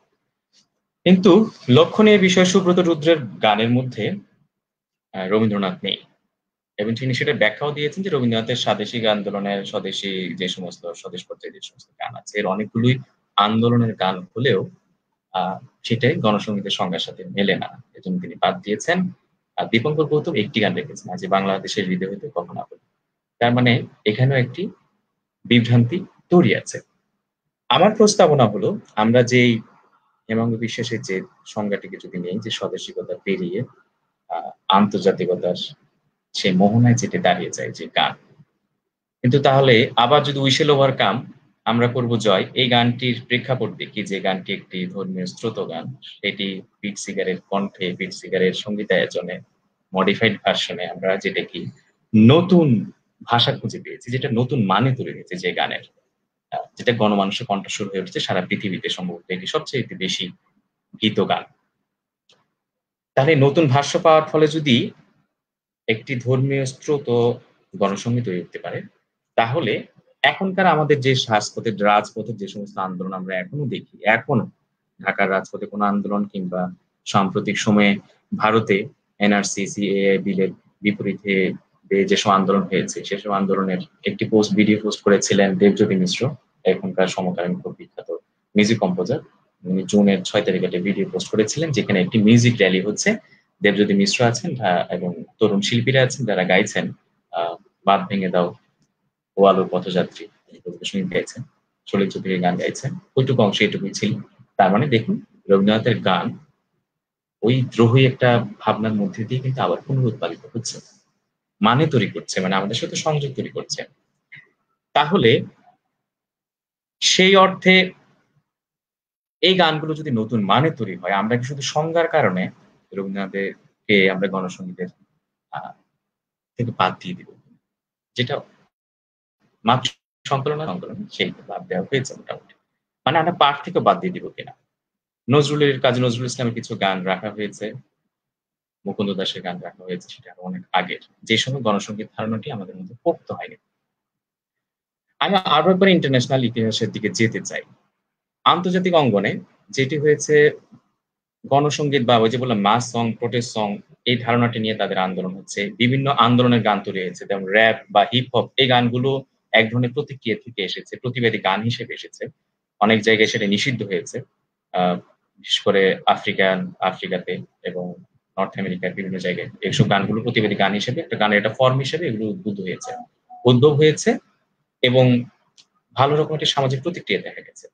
কিন্তু লক্ষণীয় বিষয় সুব্রত রুদ্রের গানের মধ্যে রবীন্দ্রনাথ নেই। এবং তিনি সেটা ব্যাখ্যাও দিয়েছেন যে রবীন্দ্রনাথের স্বদেশিক আন্দোলনের স্বদেশ পর্যায়ে যে সমস্ত গান আছে এর অনেকগুলোই আন্দোলনের গান হলেও আ সেটাই গণসংগীতের সংজ্ঞার সাথে মেলে না। এজন্য তিনি বাদ দিয়েছেন। আর দীপঙ্কর গৌতম একটি গান রেখেছেন, "আজি বাংলাদেশের হৃদয় হইতে কখন আকুল।" তার মানে এখানেও একটি বিভ্রান্তি তৈরি আছে। আমার প্রস্তাবনা হলো আমরা যেই হেমাঙ্গ বিশ্বাসের যে সংজ্ঞাটিকে যদি নেই যে স্বদেশিকতা পেরিয়ে আ আন্তর্জাতিকতার সেই মোহনায় যেটি দাঁড়িয়ে যায় যে গান। কিন্তু তাহলে আবার যদি "উই শ্যাল ওভারকাম" আমরা করব জয়। এই গানটির প্রেক্ষাপট দেখি যে গানটি একটি ধর্মীয় স্রোতগান। সেটি পিট সিগারের কণ্ঠে, পিট সিগারের সংগীতায়োজনে মডিফাইড ভার্শন এ আমরা যেটা কি নতুন ভাষা খুঁজে পেয়েছি, যেটা নতুন মানে তৈরি হয়েছে যে গানের। যেটা গণমানুষের কণ্ঠস্বর হয়ে উঠেছে সারা পৃথিবীতে সম্ভবত এটি সবচেয়ে বেশি গীত গান। তাহলে নতুন ভাষ্য পাওয়ার ফলে যদি একটি ধর্মীয় স্রোত ও গণসংগীত হয়ে উঠতে পারে, তাহলে এখনকার আমাদের যে রাজপথের যে সমস্ত আন্দোলন আমরা এখনো দেখি, এখনো ঢাকার রাজপথে কোনো আন্দোলন কিংবা সাম্প্রতিক সময়ে ভারতে এনআরসি, সিএএ বিলের বিপরীতে যেসব আন্দোলন হয়েছে, সেসব আন্দোলনের একটি ভিডিও পোস্ট করেছিলেন দেবজ্যোতি মিশ্র, এখনকার সমকালীন খুব বিখ্যাত মিউজিক কম্পোজার। উনি জুনের ৬ তারিখে একটা ভিডিও পোস্ট করেছিলেন যেখানে একটি মিউজিক র‍্যালি হচ্ছে। দেবজ্যোতি মিশ্র আছেন এবং তরুণ শিল্পীরা আছেন যারা গাইছেন আ "বাঁধ ভেঙে দাও, ও আলোর পথযাত্রী" সঙ্গীত গাইছেন। সলিল চৌধুরীর গান গাইছেন। ওইটুকু অংশ এটুকুই ছিল। তার মানে দেখুন রবীন্দ্রনাথের গান ওই দ্রোহী একটা ভাবনার মধ্যে দিয়ে কিন্তু আবার পুনরুৎপাদিত হচ্ছে। মানে তৈরি করছে, মানে আমাদের সাথে সংযোগ তৈরি করছে। তাহলে সেই অর্থে এই গানগুলো যদি নতুন মানে তৈরি হয়, আমরা কি শুধু সংজ্ঞার কারণে রবীন্দ্রনাথকে আমরা গণসংগীতের আ থেকে বাদ দিয়ে দিব? যেটা মাত্র সংকলন সেই বাদ দেওয়া হয়েছে মোটামুটি। মানে আমরা পাঠ থেকেও বাদ দিয়ে দিব কিনা? কাজী নজরুল ইসলামের কিছু গান রাখা হয়েছে, মুকুন্দ দাসের গান রাখা হয়েছে সেটা আরো অনেক আগের। যে সময় গণসংগীত ধারণাটি আমাদের মধ্যে পোক্ত হয়নি। আমি আরো একবার ইন্টারন্যাশনাল ইতিহাসের দিকে যেতে চাই। আন্তর্জাতিক অঙ্গনে যেটি হয়েছে গণসংগীত বা ওই যে বললাম মাস সং, প্রোটেস্ট সং এই ধারণাটি নিয়ে তাদের আন্দোলন হচ্ছে। বিভিন্ন আন্দোলনের গান তৈরি হয়েছে। যেমন র‍্যাপ বা হিপ হপ এই গানগুলো এক ধরনের প্রতিক্রিয়া থেকে এসেছে, প্রতিবাদী গান হিসেবে এসেছে। অনেক জায়গায় সেটা নিষিদ্ধ হয়েছে। বিশেষ করে আফ্রিকাতে এবং নর্থ আমেরিকার বিভিন্ন জায়গায় এইসব গানগুলো প্রতিবাদী গান হিসেবে একটা গানের একটা ফর্ম হিসেবে এগুলো উদ্ভব হয়েছে এবং ভালো রকম একটা সামাজিক প্রতিক্রিয়া দেখা গেছে।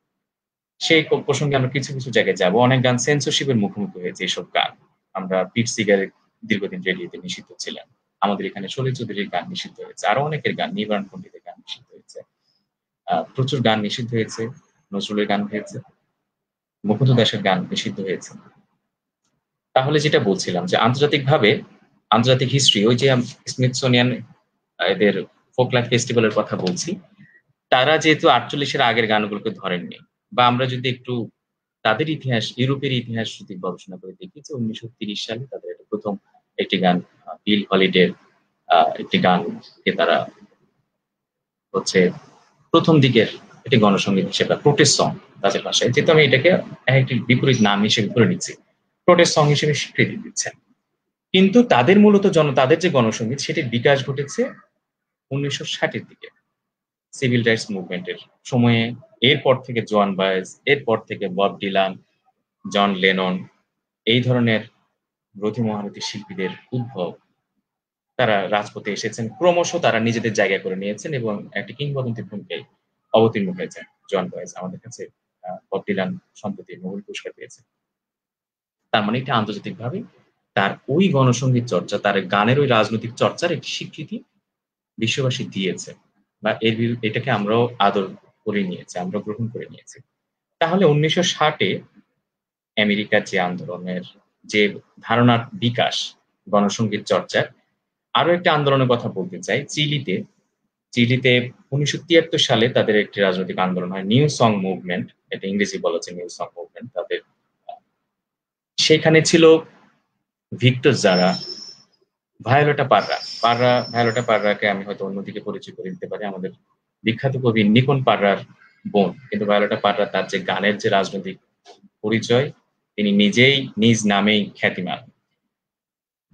সেই প্রসঙ্গে আমরা কিছু কিছু জায়গায় যাব। অনেক গান সেন্সরশিপের মুখোমুখি হয়েছে এইসব গান। আমরা পিট সিগারেট দীর্ঘদিন রেডিওতে নিষিদ্ধ ছিলেন। আমাদের এখানে সলিল চৌধুরীর গান নিষিদ্ধ হয়েছে। আরো অনেকের গান, নিবারণ পণ্ডিতের গান নিষিদ্ধ হয়েছে। প্রচুর গান নিষিদ্ধ হয়েছে। নজরুলের গান হয়েছে। মুকুন্দ দাসের গান নিষিদ্ধ হয়েছে। তাহলে যেটা বলছিলাম যে আন্তর্জাতিক হিস্ট্রি, ওই যে স্মিথসোনিয়ান এদের ফোকলাইফ ফেস্টিভ্যালের কথা বলছি, তারা যেহেতু 48 এর আগের গানগুলোকে ধরেননি, বা আমরা যদি একটু তাদের ইতিহাস, ইউরোপের ইতিহাস যদি গবেষণা করে দেখি যে 1930 সালে তাদের প্রথম একটি গান, বিল হলিডের একটি গানকে তারা হচ্ছে প্রথম দিকের একটি গণসঙ্গীত হিসেবে প্রোটেস্ট সং তাদের ভাষায়, যেহেতু আমি এটাকে একটি বিপরীত নাম হিসেবে করে নিচ্ছি, প্রোটেস্ট সং হিসেবে স্বীকৃতি দিচ্ছেন। কিন্তু তাদের মূলত তাদের যে গণসঙ্গীত সেটির বিকাশ ঘটেছে 1960-এর দিকে, সিভিল রাইটস মুভমেন্টের সময়ে। এরপর থেকে জোয়ান বায়েজ, এরপর থেকে বব ডিলান, জন লেনন, এই ধরনের রথী মহারথী শিল্পীদের উদ্ভব। তারা রাজপথে এসেছেন, ক্রমশ তারা নিজেদের জায়গা করে নিয়েছেন এবং একটি কিংবদন্তি ভূমিকায় অবতীর্ণ হয়েছেন জন বায়েজ। আমাদের কাছে বব ডিলান সম্প্রতি নোবেল পুরস্কার পেয়েছেন। তার মানে এটা আন্তর্জাতিকভাবে তার ওই গণসঙ্গীত চর্চা, তার গানের ওই রাজনৈতিক চর্চার একটি স্বীকৃতি বিশ্ববাসী দিয়েছে, বা এটাকে আমরাও আদর করে নিয়েছি, আমরা গ্রহণ করে নিয়েছি। তাহলে 1960-এ আমেরিকার যে আন্দোলনের যে ধারণার বিকাশ গণসঙ্গীত চর্চার, আরো একটা আন্দোলনের কথা বলতে চাই। চিলিতে 1973 সালে তাদের একটি রাজনৈতিক আন্দোলন হয়, নিউ সং মুভমেন্ট। এটা ইংরেজি বলা হচ্ছে নিউ সং মুভমেন্ট। তাদের সেখানে ছিল ভিক্টর জারা, ভায়োলেটা পার্রাকে আমি হয়তো অন্যদিকে পরিচয় করে দিতে পারি, আমাদের বিখ্যাত কবি নিকন পার্রার বোন। কিন্তু ভায়োলেটা পার্রা তার যে গানের যে রাজনৈতিক পরিচয়, তিনি নিজেই নিজ নামেই খ্যাতিমান।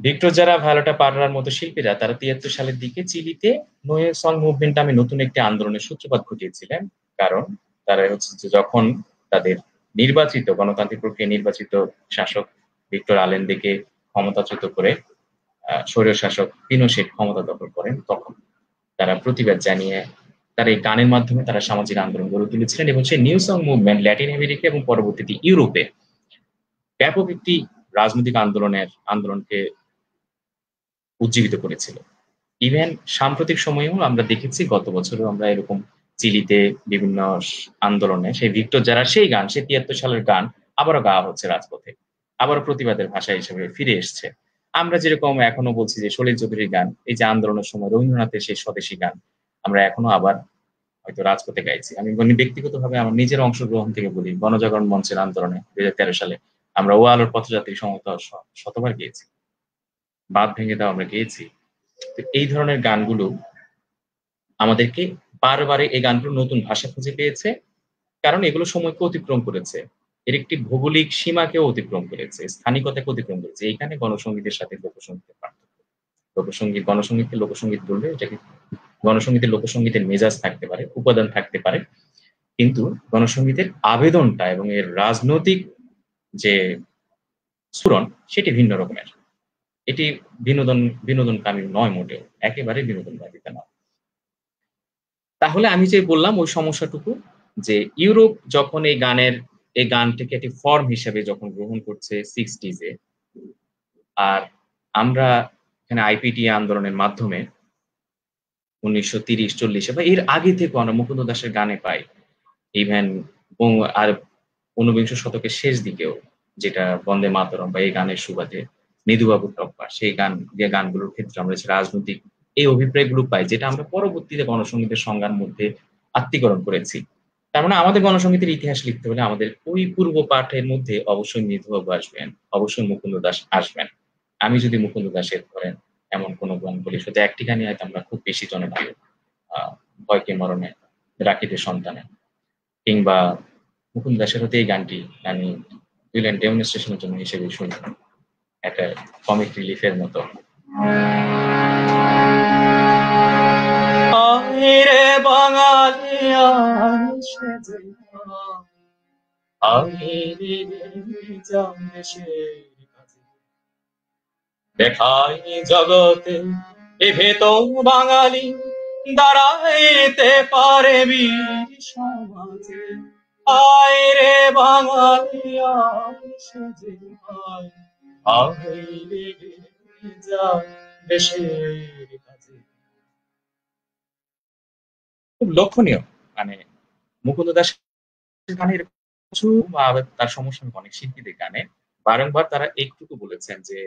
ভিক্টর জারা, ভায়োলেটা পার্রার মতো শিল্পীরা তারা 73 সালের দিকে চিলিতে নিউ সং মুভমেন্ট নামে নতুন একটি আন্দোলনের সূত্রপাত ঘটিয়েছিলেন। কারণ তারা হচ্ছে যে যখন তাদের গণতান্ত্রিক প্রক্রিয়া নির্বাচিত শাসক ভিক্টর আলেন্দেকে ক্ষমতাচ্যুত করে স্বৈর শাসক পিনোশেট ক্ষমতা দখল করেন, তখন তারা প্রতিবাদ জানিয়ে তার এই গানের মাধ্যমে তারা সামাজিক আন্দোলন গড়ে তুলেছিলেন এবং সেই new song movement Latin America এবং পরবর্তীতে ইউরোপে ব্যাপক একটি রাজনৈতিক আন্দোলনকে উজ্জীবিত করেছিল। ইভেন সাম্প্রতিক সময়েও আমরা দেখেছি, গত বছরও আমরা এরকম চিলিতে বিভিন্ন আন্দোলনে সেই ভিক্টর জারার সেই গান, সেই 73 সালের গান আবারও গাওয়া হচ্ছে রাজপথে, আবারও প্রতিবাদের ভাষা হিসেবে ফিরে এসছে। আমরা যেরকম এখনো বলছি যে সলিল চৌধুরীর গান, এই যে আন্দোলনের সময় রবীন্দ্রনাথের সেই স্বদেশী গান আমরা এখনো আবার হয়তো রাজপথে গাইছি। আমি ব্যক্তিগতভাবে আমার নিজের অংশগ্রহণ থেকে বলি, গণজাগরণ মঞ্চের আন্দোলনে 2013 সালে আমরা ও আলোর পথযাত্রী সমতা শতবার গিয়েছি, বাঁধ ভেঙে দাও আমরা গিয়েছি। তো এই ধরনের গানগুলো আমাদেরকে বারবারে, এই গানগুলো নতুন ভাষা খুঁজে পেয়েছে, কারণ এগুলো সময়কে অতিক্রম করেছে, এর একটি ভৌগোলিক সীমাকেও অতিক্রম করেছে, স্থানিকতাকে অতিক্রম করেছে। এইখানে গণসঙ্গীতের সাথে লোকসঙ্গীতের পার্থক্য। গণসঙ্গীতকে লোকসঙ্গীত বললে এটাকে লোকসঙ্গীতের মেজাজ থাকতে পারে, উপাদান থাকতে পারে, কিন্তু গণসঙ্গীতের আবেদনটা এবং এর রাজনৈতিক যে স্ফুরণ সেটি ভিন্ন রকমের। এটি বিনোদনকামী নয় মোটেও, একেবারে বিনোদনকামীতা নয়। তাহলে আমি যে বললাম ওই সমস্যাটুকু, যে ইউরোপ যখন এই গানটিকে একটি ফর্ম হিসেবে যখন গ্রহণ করছে 60s-এ, আর আমরা এখানে আইপিটি আন্দোলনের মাধ্যমে 1930-40-এ বা এর আগে থেকে আমরা মুকুন্দ দাসের গানে পাই, ইভেন আর 19বিংশ শতকের শেষ দিকেও, যেটা বন্দে মাতরম বা এই গানের সুবাদে মৃদুবাবুর টপ্পা, সেই গানগুলোর ক্ষেত্রে আমরা যে রাজনৈতিক এই অভিপ্রায়গুলো পাই, যেটা আমরা পরবর্তীতে গণসঙ্গীতের সংজ্ঞার মধ্যে আত্মীকরণ করেছি। তার মানে আমাদের গণসঙ্গীতের ইতিহাস লিখতে হলে আমাদের ওই পূর্ব পাঠের মধ্যে অবশ্যই মৃদুবাবু আসবেন, অবশ্যই মুকুন্দ দাস আসবেন। আমি যদি মুকুন্দ দাসের ধরেন এমন কোন গান বলি, শুধু একটি গানই হয়তো আমরা খুব বেশি জনপ্রিয়, ভয়কে মরণে, রাখিতে সন্তানে, কিংবা মুকুন্দ দাসের হতে এই গানটি আমি দুইল্যান্ড ডেমনস্ট্রেশনের জন্য হিসেবে শুনি, একটা কমিক রিলিফের মতো। রে বাঙালি এসে যে আমি যান দেশের কাছে দেখাই জগতে এ ভেতর বাঙালি দাঁড়াইতে পারে বীর সমাজে আয় রে বাঙালি আয় সেজে আয় আয় রে যা দেশের কাছে। খুব লক্ষণীয় মানে মুকুন্দ দাস গানের কিছু তার সমসাময়িক অনেক শিল্পীদের গানে বারংবার তারা এইটুকু বলেছেন যে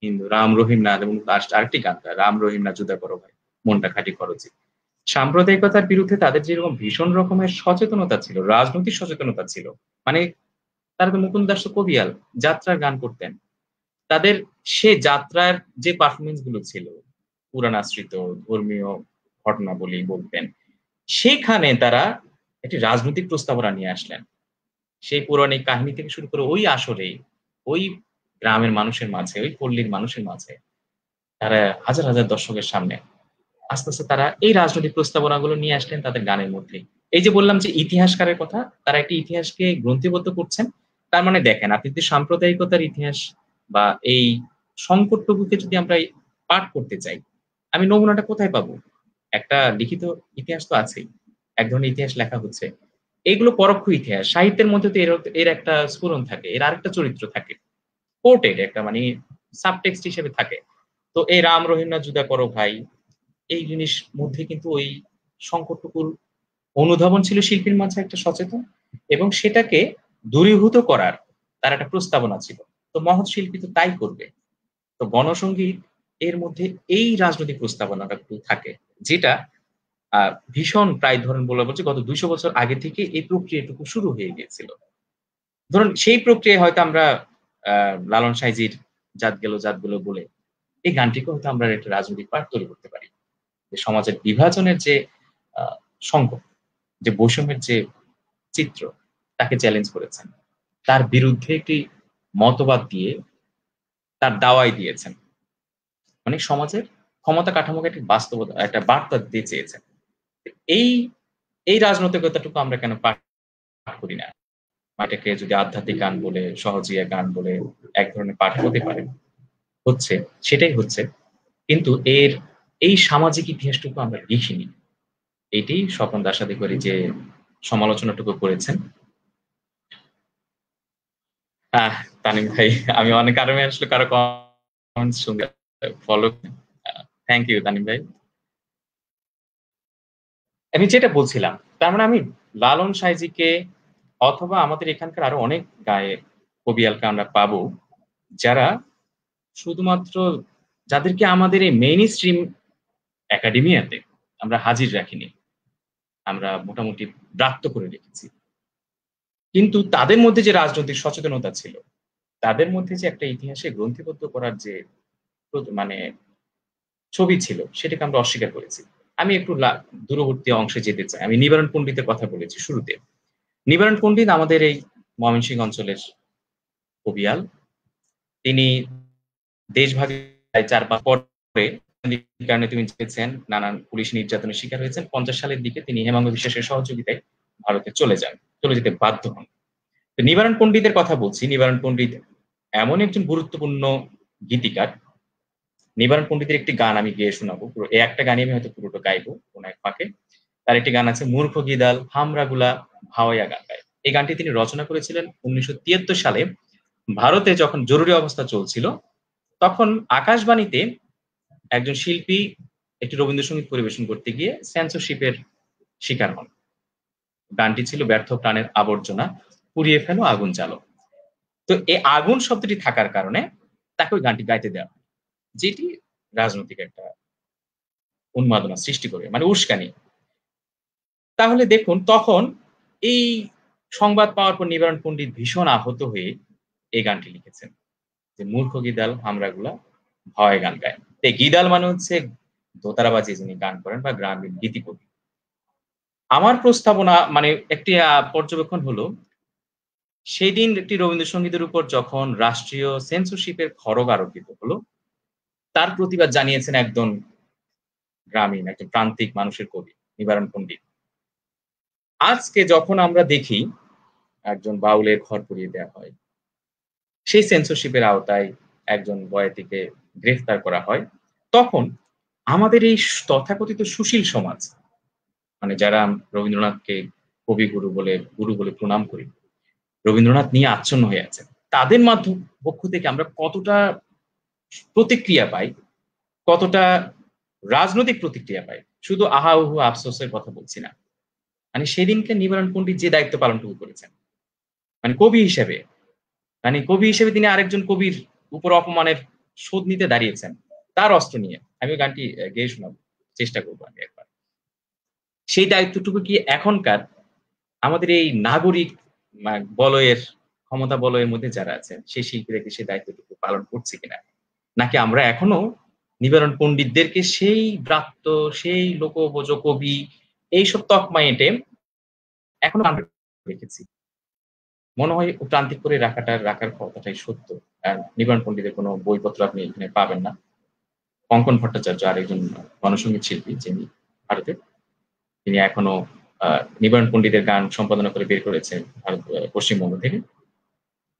হিন্দু রাম রহিম না এবং লাস্ট আরেকটি গান রাম রহিম না জুদা করো ভাই মনটা খাঁটি খরচে সাম্প্রদায়িকতার বিরুদ্ধে তাদের যেরকম ভীষণ রকমের সচেতনতা ছিল রাজনৈতিক সচেতনতা ছিল মানে তারা তো মুকুন্দ দাস তো কবিয়াল যাত্রার গান করতেন তাদের সে যাত্রার যে পারফরমেন্স গুলো ছিল পুরাণাশ্রিত ধর্মীয় ঘটনাবলী বলতেন সেখানে তারা একটি রাজনৈতিক প্রস্তাবনা নিয়ে আসলেন সেই পৌরাণিক কাহিনী থেকে শুরু করে ওই আসরেই ওই গ্রামের মানুষের মাঝে ওই পল্লীর মানুষের মাঝে তারা হাজার হাজার দর্শকের সামনে আস্তে আস্তে তারা এই রাজনৈতিক প্রস্তাবনাগুলো নিয়ে আসলেন তাদের গানের মধ্যেই। এই যে বললাম যে ইতিহাসকারের কথা, তারা একটি ইতিহাসকে গ্রন্থিবদ্ধ করছেন। তার মানে দেখেন আপনি যদি সাম্প্রদায়িকতার ইতিহাস বা এই সংকটটুকুকে যদি আমরা পাঠ করতে চাই, আমি নমুনাটা কোথায় পাবো? একটা লিখিত ইতিহাস তো আছেই। এক ধরনের ইতিহাস লেখা হচ্ছে। এগুলো পরোক্ষ ইতিহাস। সাহিত্যের মধ্যে তো এর একটা স্ফুরণ থাকে, এর আরেকটা চরিত্র থাকে। পোর্টেড একটা মানে সাবটেক্সট হিসেবে থাকে। তো এই রাম রহিম না জুদা করো ভাই এই জিনিস মধ্যে কিন্তু ওই সংকটটুকুর অনুধাবন ছিল শিল্পীর মাঝে একটা সচেতন এবং সেটাকে দূরীভূত করার তার একটা প্রস্তাবনা ছিল। তো মহৎ শিল্পী তো তাই করবে। তো গণসংগীত এর মধ্যে এই রাজনৈতিক প্রস্তাবনাটা একটু থাকে যেটা ভীষণ প্রায় ধরেন বলা বলছে গত ২০০ বছর আগে থেকে এই প্রক্রিয়াটুকু শুরু হয়ে গিয়েছিল। ধরুন সেই প্রক্রিয়ায় হয়তো আমরা লালন সাইজির জাত গেল বলে এই গানটিকে হয়তো আমরা একটা রাজনৈতিক পাঠ তৈরি করতে পারি। যে সমাজের বিভাজনের যে আ সংকট, যে বৈষম্যের যে চিত্র তাকে চ্যালেঞ্জ করেছেন। তার বিরুদ্ধে একটি মতবাদ দিয়ে তার দাওয়াই দিয়েছেন। মানে সমাজের ক্ষমতা কাঠামোকে একটি বাস্তবতা একটা বার্তা দিতে চেয়েছেন। এই, এই রাজনৈতিকতাটুকু আমরা কেন পাঠ করি না? এটাকে যদি আধ্যাত্মিক গান বলে, সহজিয়া গান বলে এক ধরনের পাঠ হতে পারে। হচ্ছে, সেটাই হচ্ছে। কিন্তু এর এই সামাজিক ইতিহাসটুকু আমরা লিখিনি। এটি স্বপন দাশাধিকারী যে সমালোচনাটুকু করেছেন। তানিম ভাই আমি অনেক আমি আসলে কারো কমেন্টস শুনতে ফলো থ্যাংক ইউ তানিম ভাই। আমি যেটা বলছিলাম, তার মানে আমি লালন সাইজিকে অথবা আমাদের এখানকার আরো অনেক কবিয়ালকে আমরা পাবো, যারা শুধুমাত্র যাদেরকে আমাদের এই মেইন স্ট্রিম একাডেমিয়াতে আমরা হাজির রাখিনি। আমরা মোটামুটি ব্রাত্য করে রেখেছি। কিন্তু তাদের মধ্যে যে রাজনৈতিক সচেতনতা ছিল, তাদের মধ্যে যে একটা ইতিহাসে গ্রন্থিবদ্ধ করার যে মানে ছবি ছিল, সেটাকে আমরা অস্বীকার করেছি। আমি একটু দূরবর্তী অংশে যেতে চাই। আমি নিবারণ পণ্ডিতের কথা বলেছি শুরুতে। নিবারণ পণ্ডিত আমাদের এই ময়মনসিংহ অঞ্চলের কবিয়াল। তিনি দেশভাগের ৪-৫ পরে কারণে তিনি চেয়েছেন, নানান পুলিশ নির্যাতনের শিকার হয়েছেন। ৫০ সালের দিকে তিনি হেমাঙ্গ বিশ্বাসের সহযোগিতায় ভারতে চলে যান। চলে যেতে বাধ্য হন। তো নিবারণ পণ্ডিতের কথা বলছি। নিবারণ পণ্ডিত এমন একজন গুরুত্বপূর্ণ গীতিকার। নিবারণ পণ্ডিতের একটি গান আমি গেয়ে শোনাবো। পুরো এই একটা গানই আমি হয়তো পুরোটা গাইবো কোন এক ফাঁকে। তার একটি গান আছে মূর্খ গিদাল হামরাগুলা ভাওয়াইয়া গান গায়। এই গানটি তিনি রচনা করেছিলেন ১৯৭৩ সালে ভারতে যখন জরুরি অবস্থা চলছিল, তখন আকাশবাণীতে একজন শিল্পী একটি রবীন্দ্রসঙ্গীত পরিবেশন করতে গিয়ে সেন্সরশিপের শিকার হন। গানটি ছিল ব্যর্থ প্রাণের আবর্জনা, পুড়িয়ে ফেলো আগুন জ্বালো। তো এই আগুন শব্দটি থাকার কারণে তাকে ওই গানটি গাইতে দেওয়া হয়। যেটি রাজনৈতিক একটা উন্মাদনা সৃষ্টি করবে, মানে উস্কানি। তাহলে দেখুন তখন এই সংবাদ পাওয়ার পর নিবারণ পণ্ডিত ভীষণ আহত হয়ে এই গানটি লিখেছেন। যে মূর্খ গিদাল হামরাগুলা ভয় গান গায়। তো গিদাল মানে হচ্ছে দোতারাবাজি যিনি গান করেন বা গ্রামীণ গীতিকবি। আমার প্রস্তাবনা মানে একটি পর্যবেক্ষণ হলো, সেদিন একটি রবীন্দ্রসঙ্গীতের উপর যখন রাষ্ট্রীয় সেন্সরশিপের খড়গ আরোপিত হলো, তার প্রতিবাদ জানিয়েছেন একজন গ্রামীণ, একজন প্রান্তিক মানুষের কবি নিবারণ পণ্ডিত। আজকে যখন আমরা দেখি একজন বাউলের ঘর পুড়িয়ে দেয়া হয়, সেই সেন্সরশিপের আওতায় একজন বয়াতিকে গ্রেফতার করা হয়, তখন আমাদের এই তথাকথিত সুশীল সমাজ, মানে যারা রবীন্দ্রনাথকে গুরু বলে প্রণাম করি, রবীন্দ্রনাথ নিয়ে আচ্ছন্ন হয়ে আছে। তাদের পক্ষ থেকে আমরা কতটা প্রতিক্রিয়া পাই, কতটা রাজনৈতিক প্রতিক্রিয়া পাই। শুধু আহা ওহো আফসোসের কথা বলছি না। মানে সেদিনকে নিবারণ পণ্ডিত যে দায়িত্ব পালনটুকু করেছেন, মানে কবি হিসেবে তিনি আরেকজন কবির উপর অপমানের শোধ নিতে দাঁড়িয়েছেন। তার অস্ত্র নিয়ে। আমি ওই গানটি গেয়ে শোনাবো। চেষ্টা করব আমি একবার। সেই দায়িত্বটুকু কি এখনকার আমাদের এই নাগরিক বলয়ের ক্ষমতা বলয়ের মধ্যে যারা আছেন, সেই শিল্পীরা কি সেই দায়িত্বটুকু পালন করছে কিনা? নাকি আমরা এখনো নিবারণ পণ্ডিতদেরকে সেই ব্রাত্য, সেই লোকোপজ কবি এইসব তকমা এঁটে এখনো রেখেছি। মনে হয় প্রান্তিক করে রাখার কথাটাই সত্য। নিবারণ পণ্ডিতের কোনো বইপত্র আপনি এখানে পাবেন না। কঙ্কন ভট্টাচার্য আরেকজন গণসঙ্গীত শিল্পী যিনি ভারতের। তিনি এখনো নিবারণ পণ্ডিতের গান সম্পাদনা করে বের করেছেন পশ্চিমবঙ্গ থেকে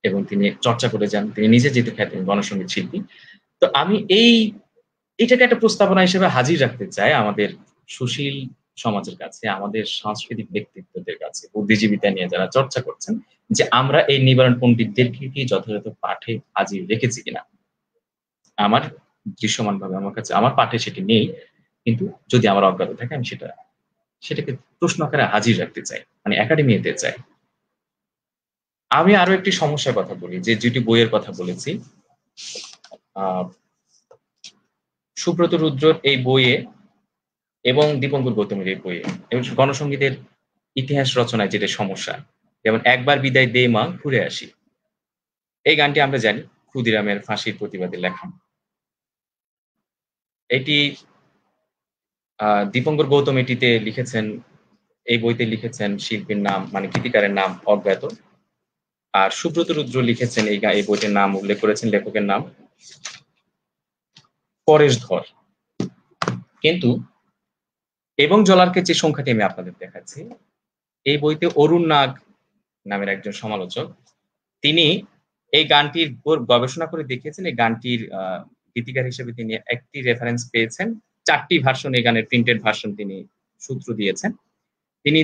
এবং তিনি চর্চা করে যান। তিনি নিজে যেহেতু খ্যাত গণসঙ্গীত শিল্পী। তো আমি এটাকে একটা প্রস্তাবনা হিসেবে হাজির রাখতে চাই আমাদের সুশীল সমাজের কাছে, আমাদের সাংস্কৃতিক ব্যক্তিত্বদের কাছে, বুদ্ধিজীবিতা নিয়ে যারা চর্চা করছেন, যে আমরা এই নিবারণ পণ্ডিতদেরকে কি যথাযথ পাঠে হাজির রেখেছি কিনা? আমার দৃশ্যমানভাবে আমার পাঠে সেটি নেই। কিন্তু যদি আমার অজ্ঞাত থাকে আমি সেটাকে প্রশ্ন আকারে হাজির রাখতে চাই। মানে একাডেমিতে চাই। আমি আরো একটি সমস্যার কথা বলি যে দুটি বইয়ের কথা বলেছি। আ সুব্রত রুদ্রর এই বইয়ে এবং দীপঙ্কর গৌতমের এই বইয়ে এবং গণসঙ্গীতের ইতিহাস রচনায় যেটা সমস্যা, যেমন 'একবার বিদায় দে মা ঘুরে আসি।' এই গানটি আমরা জানি ক্ষুদিরামের ফাঁসির প্রতিবাদে লেখা। এটি দীপঙ্কর গৌতম এটিতে লিখেছেন, এই বইতে লিখেছেন শিল্পীর নাম মানে গীতিকারের নাম অজ্ঞাত। আর সুব্রত রুদ্র লিখেছেন এই বইটির নাম উল্লেখ করেছেন লেখকের নাম পরেশ ধর। কিন্তু এবং জলার্কের যে সংখ্যাটি আমি আপনাদের দেখাচ্ছি, এই বইতে অরুণ নাগ নামের একজন সমালোচক, তিনি এই গানটির গবেষণা করে দেখিয়েছেন এই গানটির গীতিকার হিসেবে তিনি একটি রেফারেন্স পেয়েছেন। ৪ টি ভার্সন এই গানের প্রিন্টেড ভার্সন তিনি সূত্র দিয়েছেন। তিনি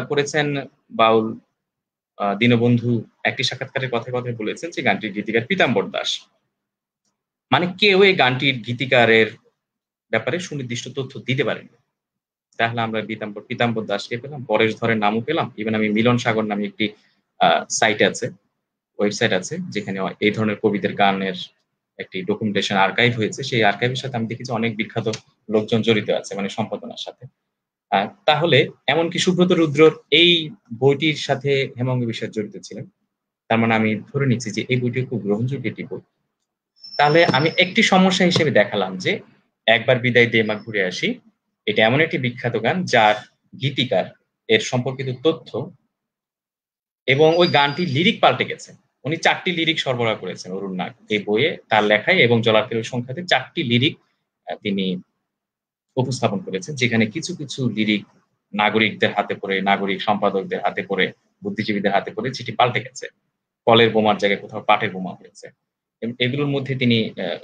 করেছেন বাউল দীনবন্ধু একটি সাক্ষাৎকারের কথায় বলেছেন যে গানটির গীতিকার পীতাম্বর দাস। মানে কেউ এই গানটির গীতিকারের ব্যাপারে সুনির্দিষ্ট তথ্য দিতে পারেনি। তাহলে আমরা পীতাম্বর দাসকে পেলাম, পরেশ ধরের নামও পেলাম। ইভেন আমি মিলন সাগর নামে একটি সাইট আছে, ওয়েবসাইট আছে যেখানে এই ধরনের কবিদের গানের একটি ডকুমেন্টেশন আর্কাইভ হয়েছে। সেই আর্কাইভের সাথে আমি দেখেছি অনেক বিখ্যাত লোকজন জড়িত আছে মানে সম্পাদনার সাথে। তাহলে এমনকি সুব্রত রুদ্রর এই বইটির সাথে হেমঙ্গ বিশ্বাস জড়িত ছিলেন। তার মানে আমি ধরে নিচ্ছি যে এই বইটি খুব গ্রহণযোগ্য একটি বই। তাহলে আমি একটি সমস্যা হিসেবে দেখালাম যে 'একবার বিদায় দে মা ঘুরে আসি' এটা এমন একটি বিখ্যাত গান যার গীতিকার এর সম্পর্কিত তথ্য এবং ওই গানটির লিরিক পাল্টে গেছে। উনি ৪ টি লিরিক সরবরাহ করেছেন অরুণ নাগ এই বইয়ে তার লেখায় এবং জলার্কের ওই সংখ্যাতে ৪ টি লিরিক তিনি উপস্থাপন করেছেন। যেখানে কিছু লিরিক নাগরিকদের হাতে পড়ে, নাগরিক সম্পাদকদের হাতে পড়ে, বুদ্ধিজীবীদের হাতে পড়ে চিঠি পাল্টে গেছে। কলের বোমার জায়গায় কোথাও পাটের বোমা হয়েছে। এগুলোর মধ্যে তিনি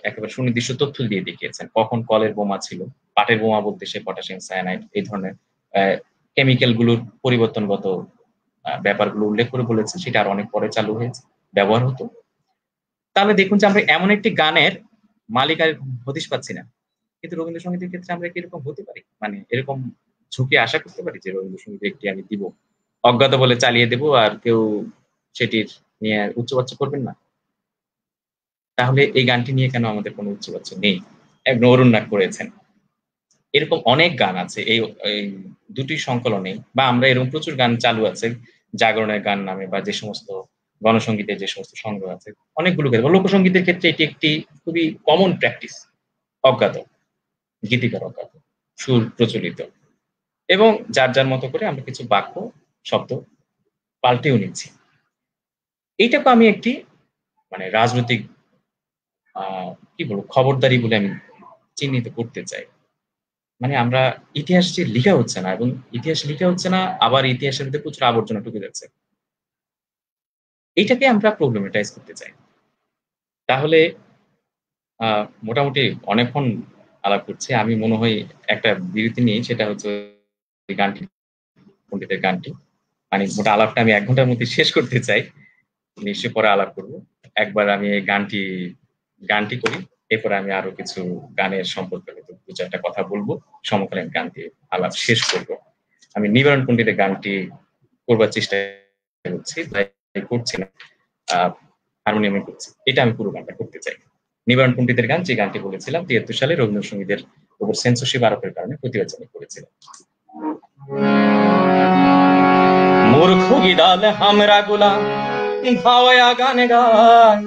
একেবারে সুনির্দিষ্ট তথ্য দিয়ে দেখিয়েছেন। কখন কলের বোমা ছিল, পাটের বোমা বলতে সে পটাশিয়াম সায়ানাইড এই ধরনের কেমিক্যাল গুলোর পরিবর্তনগত ব্যাপারগুলো উল্লেখ করে বলেছে। সেটা আরো অনেক পরে চালু হয়েছে, ব্যবহার হতো। তাহলে দেখুন যে আমরা এমন একটি গানের মালিক আর হদিস পাচ্ছি না। কিন্তু রবীন্দ্রসঙ্গীতের ক্ষেত্রে আমরা কি এরকম হতে পারি? মানে এরকম ঝুঁকি আশা করতে পারি যে রবীন্দ্রসঙ্গীত একটি আমি দিব। অজ্ঞাত বলে চালিয়ে দেব আর কেউ সেটির নিয়ে উচ্চবাচ্য করবেন না। তাহলে এই গানটি নিয়ে কেন আমাদের কোনো উচ্চবাচ্য নেই? একদম অরুণ নাগ করেছেন। এরকম অনেক গান আছে এই ২ টি সংকলনে বা আমরা এরকম প্রচুর গান চালু আছে জাগরণের গান নামে বা যে সমস্ত গণসঙ্গীতের যে সমস্ত সংগ্রহ আছে অনেকগুলো ক্ষেত্রে লোকসঙ্গীতের ক্ষেত্রে এটি একটি খুবই কমন প্র্যাকটিস। অজ্ঞাত, গীতিকার অজ্ঞাত, সুর প্রচলিত এবং যার মতো করে আমরা কিছু বাক্য, শব্দ পাল্টেও নিচ্ছি। এইটাকে আমি একটি মানে রাজনৈতিক কি বলবো? খবরদারি বলে আমি চিহ্নিত করতে চাই। মানে আমরা ইতিহাস যে লিখা হচ্ছে না এবং ইতিহাস লিখা হচ্ছে না, আবার ইতিহাসের মধ্যে প্রচুর আবর্জনা ঢুকে যাচ্ছে। এইটাকে আমরা প্রবলেমেটাইজ করতে চাই। তাহলে আ মোটামুটি অনেকক্ষণ আলাপ করছি। আমি মনে হয় একটা বিরতি নিই, সেটা হচ্ছে ওই গানটি, পণ্ডিতের গানটি। মানে মোটা আলাপটা আমি ১ ঘন্টার মধ্যে শেষ করতে চাই। নিশ্চয়ই পরে আলাপ করব। একবার আমি এই গানটি করি। এরপরে আমি আরো কিছু গানের সম্পর্কে হয়তো ২-৪ টা কথা বলব। সমকালীন গান দিয়ে আলাপ শেষ করব। আমি নিবারণ পণ্ডিতের গানটি করবার চেষ্টা করছি। তাই করছি না। আ হারমোনিয়ামে করছি। এটা আমি পুরো গানটা করতে চাই। নিবারণ পণ্ডিতের গান, যে গানটি বলেছিলাম ৭৩ সালে রবীন্দ্রসঙ্গীতের উপর সেন্সরশিপ আরোপের কারণে প্রতিবাদ জানিয়ে করেছিলেন। মূর্খ গিদাল হামরা গোলাম ভাওয়া গানে গায়,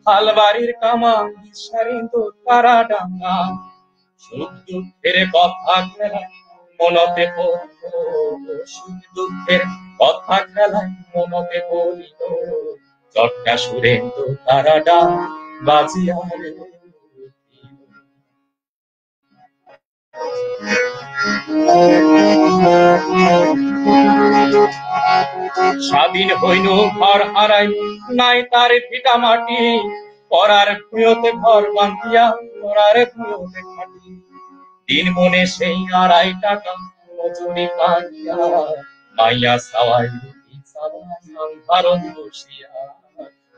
হালবাড়ির কামান বিস্মারিত তারা ডাঙ্গা, সুখ দুঃখের কথা খেলায় মনতে পড়ল, সুখ দুঃখের কথা খেলায় মনতে পড়িল, চটকা সুরেন্দ্র তারা ডাক বাজিয়া রে। স্বাধীন হইল ঘর হারাইল নাই তার ভিটা মাটি, পরার ভুঁয়োতে ঘর বাঁধিয়া পরার ভুঁয়োতে খাটি, দিন মনে সেই ২.৫ টাকা মজুরি পাইয়া, মাইয়া সাওয়াই রুটি সাবাই ভারত বসিয়া,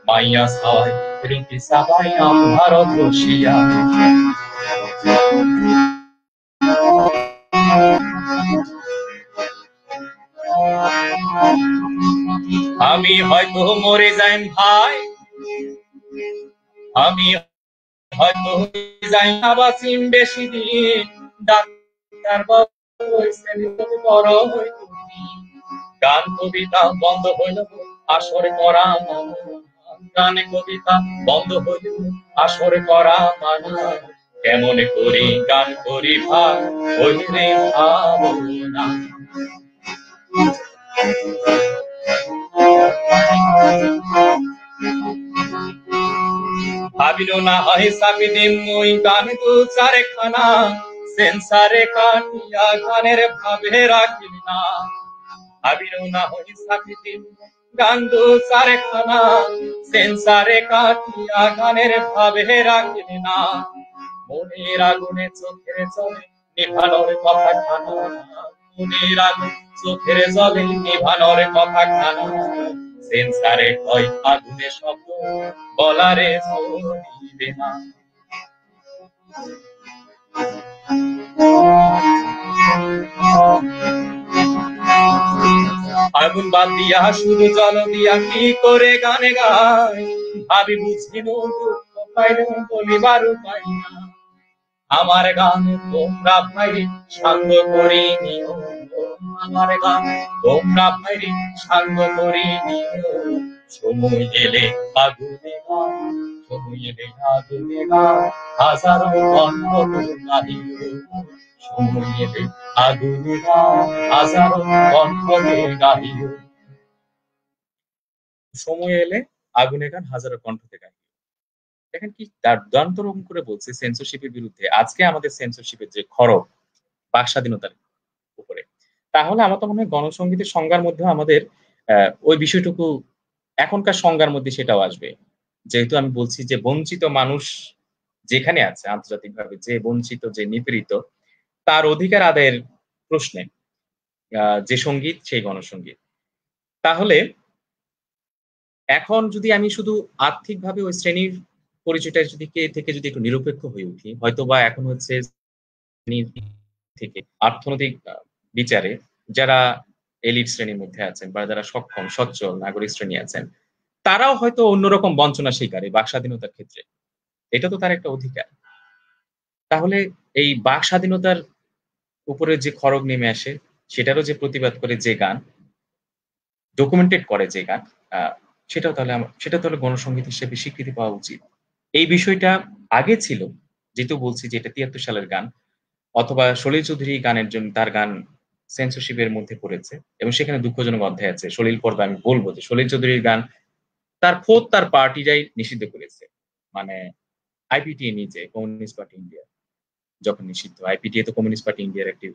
মাইয়া সাওয়াই রুটি সাবাই ভারত বসিয়া। আমি হয়তো মরে যাই ভাই, আমি হয়তো যাই না বাঁচিম বেশি দিন, ডাক্তার বাবু বড় হইতো, গান কবিতা বন্ধ হইল আসরে করা মানা, গান কবিতা বন্ধ হইল আসরে করা মানা, কেমন করি গান করি ভাই হইলে ভাবনা। ভাবিল না হয় চাপি দিম ওই গান ২-৪ খানা, সেন্সারে কাটিয়া গানের ভাবে রাখিল না, ভাবিল না হয় চাপি দিম গান ২-৪ খানা, সেন্সারে কাটিয়া গানের ভাবে রাখিল না, মনের আগুনে চোখের জলে নিভানোর কথা খানা, মনের আগুন চোখের জলে নিভানোর কথা খানা, সেন্সারে কয় আগুনে শব্দ বলারে চলিবে না। আগুন বাদ দিয়া শুধু জল দিয়া কি করে গানে গায়, ভাবি বুঝিল দুঃখ পাইল বলিবার উপায় না, আমার গান তোমরা ভাই সাঙ্গ করি নিও, আমার গান তোমরা ভাই সাঙ্গ করি নিও, সময় এলে আগুনে গান, সময় এলে আগুনে গান, হাজারো কণ্ঠ গাহিও, সময় এলে আগুনে গান, হাজারো কণ্ঠ গাহিও, সময় এলে আগুনে গান হাজারো কণ্ঠ গাহিও। দেখেন কি দুর্দান্ত রকম করে বলছে সেন্সরশিপের বিরুদ্ধে। আজকে আমাদের সেন্সরশিপের যে খড়গ বাক স্বাধীনতার উপরে। তাহলে আমার তো মনে হয় গণসংগীতের সংজ্ঞার মধ্যেও আমাদের ওই বিষয়টুকু এখনকার সংজ্ঞার মধ্যে সেটাও আসবে। যেহেতু আমি বলছি যে বঞ্চিত মানুষ যেখানে আছে আন্তর্জাতিকভাবে, যে বঞ্চিত, যে নিপীড়িত, তার অধিকার আদায়ের প্রশ্নে যে সংগীত সেই গণসংগীত। তাহলে এখন যদি আমি শুধু আর্থিকভাবে ওই শ্রেণীর পরিচয়টা থেকে যদি একটু নিরপেক্ষ হয়ে উঠি, হয়তোবা এখন হচ্ছে শ্রেণীর থেকে অর্থনৈতিক বিচারে যারা এলিট শ্রেণীর মধ্যে আছেন বা যারা সক্ষম, সচ্ছল নাগরিক শ্রেণী আছেন, তারাও হয়তো অন্যরকম বঞ্চনার শিকার এই বাক স্বাধীনতার ক্ষেত্রে। এটা তো তার একটা অধিকার। তাহলে এই বাক স্বাধীনতার উপরে যে খড়গ নেমে আসে, সেটারও যে প্রতিবাদ করে যে গান, ডকুমেন্টেড করে যে গান, আ সেটা তাহলে গণসংগীত হিসেবে স্বীকৃতি পাওয়া উচিত। এই বিষয়টা আগে ছিল, যেহেতু বলছি যে এটা ৭৩ সালের গান, অথবা সলিল চৌধুরী গানের জন্য তার গান সেন্সরশিপ এর মধ্যে পড়েছে এবং সেখানে দুঃখজনক অধ্যায় আছে। সলিল পর্বে আমি বলব যে সলিল চৌধুরীর গান খোদ তার পার্টিরাই নিষিদ্ধ করেছে। মানে আইপিটিএ নিজে, কমিউনিস্ট পার্টি ইন্ডিয়া। যখন নিষিদ্ধ। আইপিটিএ তো কমিউনিস্ট পার্টি ইন্ডিয়ার একটি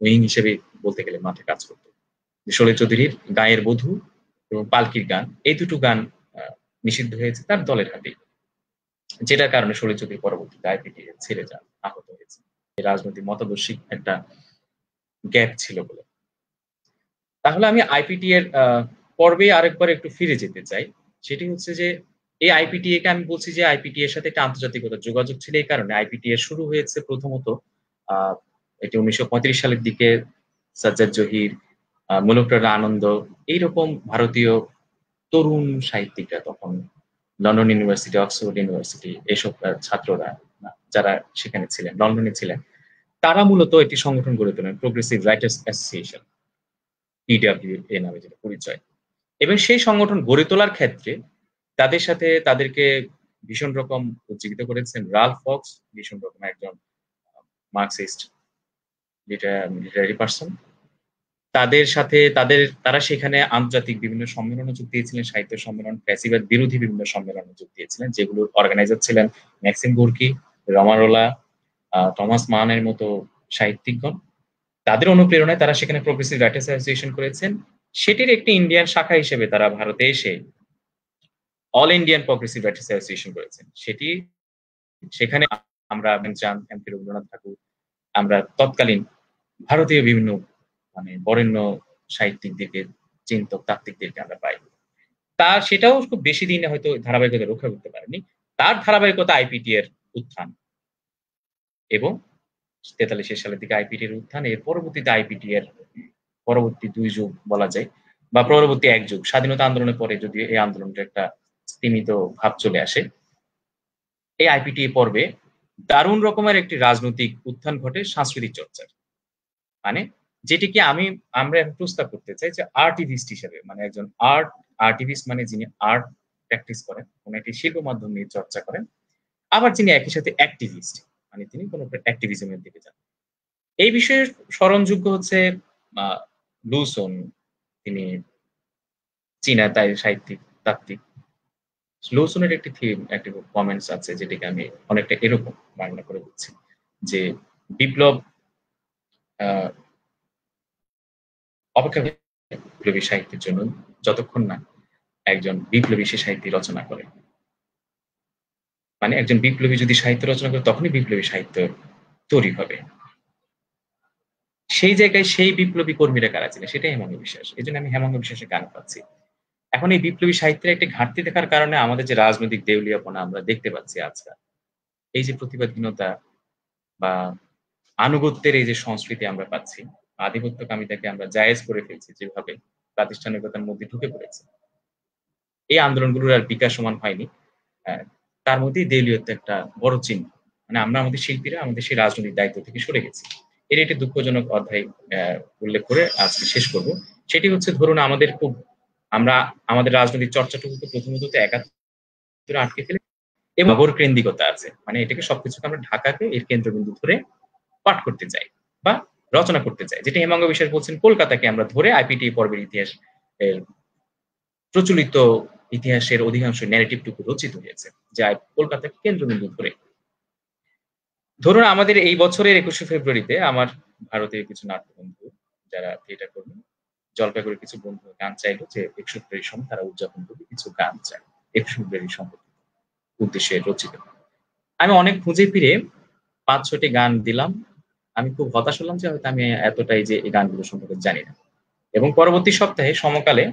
উইং হিসেবে বলতে গেলে মাঠে কাজ করত। শরীর চৌধুরীর গায়ের বধূ এবং পালকির গান এই দুটো গান নিষিদ্ধ হয়েছে তার দলের হাতেই, যেটার কারণে শরীর চৌধুরী পরবর্তীতে আইপিটিএ ছেড়ে যান, আহত হয়েছে। রাজনৈতিক মতাদর্শিক একটা গ্যাপ ছিল বলে। তাহলে আমি আইপিটি এর পর্বে আরেকবার একটু ফিরে যেতে চাই। সেটি হচ্ছে যে এই আইপিটিএ কে আমি বলছি যে আইপিটি এর সাথে একটা আন্তর্জাতিকতার যোগাযোগ ছিল এই কারণে আইপিটি এর শুরু হয়েছে প্রথমত আ এটি ১৯৩৫ সালের দিকে সাজ্জাদ জহির, মুলুকরানা আনন্দ এইরকম ভারতীয় তরুণ সাহিত্যিকরা তখন লন্ডন ইউনিভার্সিটি, অক্সফোর্ড ইউনিভার্সিটি এসব ছাত্ররা যারা সেখানে ছিলেন, লন্ডনে ছিলেন, তারা মূলত একটি সংগঠন গড়ে তোলেন প্রোগ্রেসিভ রাইটার্স অ্যাসোসিয়েশন। পিডব্লিউএ নামে যেটা পরিচয়। এবং সেই সংগঠন গড়ে তোলার ক্ষেত্রে তাদের সাথে তাদেরকে ভীষণ রকম উজ্জীবিত করেছেন রালফ ফক্স, ভীষণ রকম একজন মার্কসিস্ট লিটারেরি পারসন। তাদের সাথে তারা সেখানে আন্তর্জাতিক বিভিন্ন সম্মেলনে যোগ দিয়েছিলেন, সাহিত্য সম্মেলন, ফ্যাসিবাদ বিরোধী বিভিন্ন সম্মেলনে যোগ দিয়েছিলেন, যেগুলোর অর্গানাইজার ছিলেন ম্যাক্সিম গোর্কি, রমারোলা, টমাস মানের মতো সাহিত্যিকগণ। তাদের অনুপ্রেরণায় তারা সেখানে প্রোগ্রেসিভ রাইটার্স অ্যাসোসিয়েশন করেছেন। সেটির একটি ইন্ডিয়ান শাখা হিসেবে তারা ভারতে এসে All Indian Progressive Writers Association করেছেন। সেখানে আমরা চাঁদ, এম.পি. রবীন্দ্রনাথ ঠাকুর, আমরা তৎকালীন ভারতীয় বিভিন্ন বরেণ্য সাহিত্যিকদেরকে, চিন্তক, তাত্ত্বিকদেরকে আমরা পাই। সেটাও খুব বেশি দিনে হয়তো ধারাবাহিকতা রক্ষা করতে পারেনি। তার ধারাবাহিকতা আইপিটি এর উত্থান এবং ৪৩ সালের দিকে আইপিটি এর উত্থান, এর পরবর্তীতে আইপিটি এর পরবর্তী ২ যুগ বলা যায় বা পরবর্তী ১ যুগ স্বাধীনতা আন্দোলনের পরে যদিও এই আন্দোলনটা একটা স্তিমিত ভাব চলে আসে। এই আইপিটি পর্বে দারুণ রকমের একটি রাজনৈতিক উত্থান ঘটে সাংস্কৃতিক চর্চার। মানে যেটিকে আমরা এখন প্রস্তাব করতে চাই যে আর্টিভিস্ট হিসেবে, মানে একজন আর্টিভিস্ট মানে যিনি আর্ট প্র্যাকটিস করেন, কোন একটি শিল্প মাধ্যম নিয়ে চর্চা করেন। আবার যিনি একই সাথে অ্যাক্টিভিস্ট, মানে তিনি কোন অ্যাক্টিভিজম এর দিকে যান। এই বিষয়ে স্মরণযোগ্য হচ্ছে আ লুসন, তিনি চীনা সাহিত্যিক, তাত্ত্বিক। লুসনের একটি একটি কমেন্টস আছে যেটিকে আমি অনেকটা এরকম বর্ণনা করে বলছি যে বিপ্লব আ অপেক্ষা বিপ্লবী সাহিত্যের জন্য যতক্ষণ না একজন বিপ্লবী সে সাহিত্য রচনা করে। মানে একজন বিপ্লবী যদি সাহিত্য রচনা করে তখনই বিপ্লবী সাহিত্য তৈরি হবে। সেই জায়গায় সেই বিপ্লবী কর্মীরা কারা ছিলেন সেটাই হেমন্ত বিশ্বাস। এজন্য আমি হেমন্ত বিশ্বাসের গান পাচ্ছি। এখন এই বিপ্লবী সাহিত্যের একটি ঘাটতি দেখার কারণে আমাদের যে রাজনৈতিক দেউলিয়াপনা আমরা দেখতে পাচ্ছি আজকাল। এই যে প্রতিবাদহীনতা বা আনুগত্যের এই যে সংস্কৃতি আমরা পাচ্ছি, আধিপত্যকামিতাকে আমরা জায়েজ করে ফেলছি যেভাবে প্রাতিষ্ঠানিকতার মধ্যে ঢুকে পড়েছে। এই আন্দোলনগুলোর আর বিকাশমান হয়নি। অ্যা তার মধ্যেই দেউলিয়ত্ব একটা বড় চিহ্ন। মানে আমরা আমাদের শিল্পীরা আমাদের সেই রাজনৈতিক দায়িত্ব থেকে সরে গেছি। এর একটি দুঃখজনক অধ্যায় উল্লেখ করে আজকে শেষ করব। সেটি হচ্ছে ধরুন আমরা আমাদের রাজনৈতিক চর্চাটুকুকে প্রথমত তো একাত্তরে আটকে ফেলে এবং নগর কেন্দ্রিকতা আছে। মানে এটাকে সবকিছুকে আমরা ঢাকাকে এর কেন্দ্রবিন্দু ধরে পাঠ করতে চাই বা রচনা করতে চাই। যেটি হেমাঙ্গ বিশ্বাস বলছেন কলকাতাকে আমরা ধরে আইপিটি পর্বের ইতিহাস এর প্রচলিত ইতিহাসের অধিকাংশ ন্যারেটিভ টুকু রচিত হয়েছে। যা কলকাতাকে কেন্দ্রবিন্দু ধরে। ধরুন আমাদের এই বছরের ২১শে ফেব্রুয়ারিতে আমার ভারতীয় কিছু নাট্যবন্ধু যারা থিয়েটার কর্মী, জলপাইগুড়ির কিছু বন্ধু গান চাইল যে ২১শে ফেব্রুয়ারির সময় তারা উদযাপন করবে কিছু গান চায়। ২১শে ফেব্রুয়ারি সম্পর্কিত উদ্দেশ্যে রচিত। আমি অনেক খুঁজে ফিরে ৫-৬ টি গান দিলাম। আমি খুব হতাশ হলাম যে হয়তো আমি এতটাই যে এই গানগুলো সম্পর্কে জানি না। এবং পরবর্তী সপ্তাহে সমকালে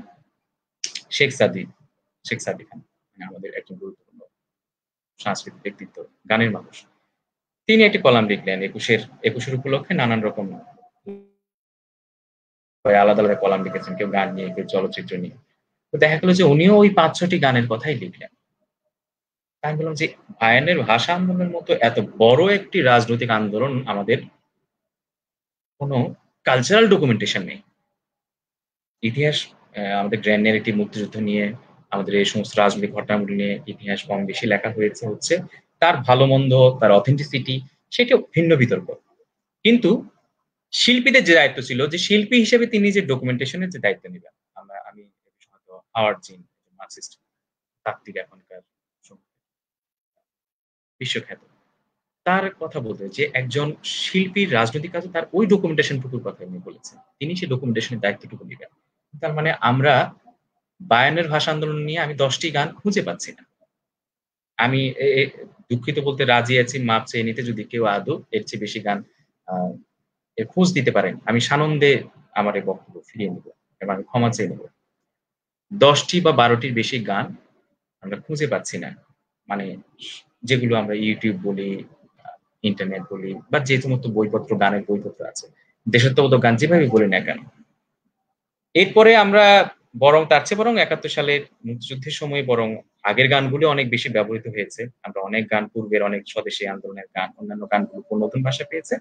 শেখ সাদী খান, মানে আমাদের একজন গুরুত্বপূর্ণ সাংস্কৃতিক ব্যক্তিত্ব, গানের মানুষ। তিনি একটি কলাম লিখলেন ২১এর উপলক্ষে নানান রকম আলাদা কলাম লিখেছেন। কেউ গান নিয়ে, কেউ চলচ্চিত্র নিয়ে। তো দেখা গেল যে উনিও ওই ৫-৬ টি গানের কথাই লিখলেন। আমি বললাম যে আয়ানের ভাষা আন্দোলনের মতো এত বড় একটি রাজনৈতিক আন্দোলন আমাদের কোন কালচারাল ডকুমেন্টেশন নেই। ইতিহাস আমাদের গ্র্যান্ড ন্যারেটিভ মুক্তিযুদ্ধ নিয়ে, আমাদের এই সমস্ত রাজনৈতিক ঘটনাগুলো নিয়ে ইতিহাস কম বেশি লেখা হয়েছে হচ্ছে তার ভালো-মন্দ, তার অথেন্টিসিটি সেটাও ভিন্ন বিতর্ক। কিন্তু শিল্পীদের যে দায়িত্ব ছিল যে শিল্পী হিসেবে তিনি যে ডকুমেন্টেশন এর যে দায়িত্ব নিবেন। আমি হয়তো হাওয়ার্ড জিন মার্কসিস্ট তাত্ত্বিক এখনকার বিশ্বখ্যাত। তার কথা বলতে যে একজন শিল্পীর রাজনৈতিক কাজে তার ওই ডকুমেন্টেশন টুকুর কথা উনি বলেছেন। তিনি সেই ডকুমেন্টেশনের দায়িত্বটুকু নিবেন। তার মানে আমরা বায়ান্নের ভাষা আন্দোলন নিয়ে আমি ১০ টি গান খুঁজে পাচ্ছি না। আমি এ এ দুঃখিত বলতে রাজি আছি মাপ চেয়ে নিতে যদি কেউ আদৌ এর চেয়ে বেশি গান আ এর খোঁজ দিতে পারেন। আমি সানন্দে আমার এই বক্তব্য ফিরিয়ে নিব এবং আমি ক্ষমা চেয়ে নিব। ১০ টি বা ১২ টির বেশি গান আমরা খুঁজে পাচ্ছি না। মানে যেগুলো আমরা YouTube বলি, আ ইন্টারনেট বলি বা যে সমস্ত বইপত্র, গানের বইপত্র আছে। দেশাত্মবোধক গান যেভাবে বলি না কেন। এরপরে আমরা বরং তার চেয়ে বরং ৭১ সালের মুক্তিযুদ্ধের সময় বরং আগের গানগুলো অনেক বেশি ব্যবহৃত হয়েছে। আমরা অনেক গান পূর্বের অনেক স্বদেশী আন্দোলনের গান, অন্যান্য গানগুলো নতুন ভাষা পেয়েছে।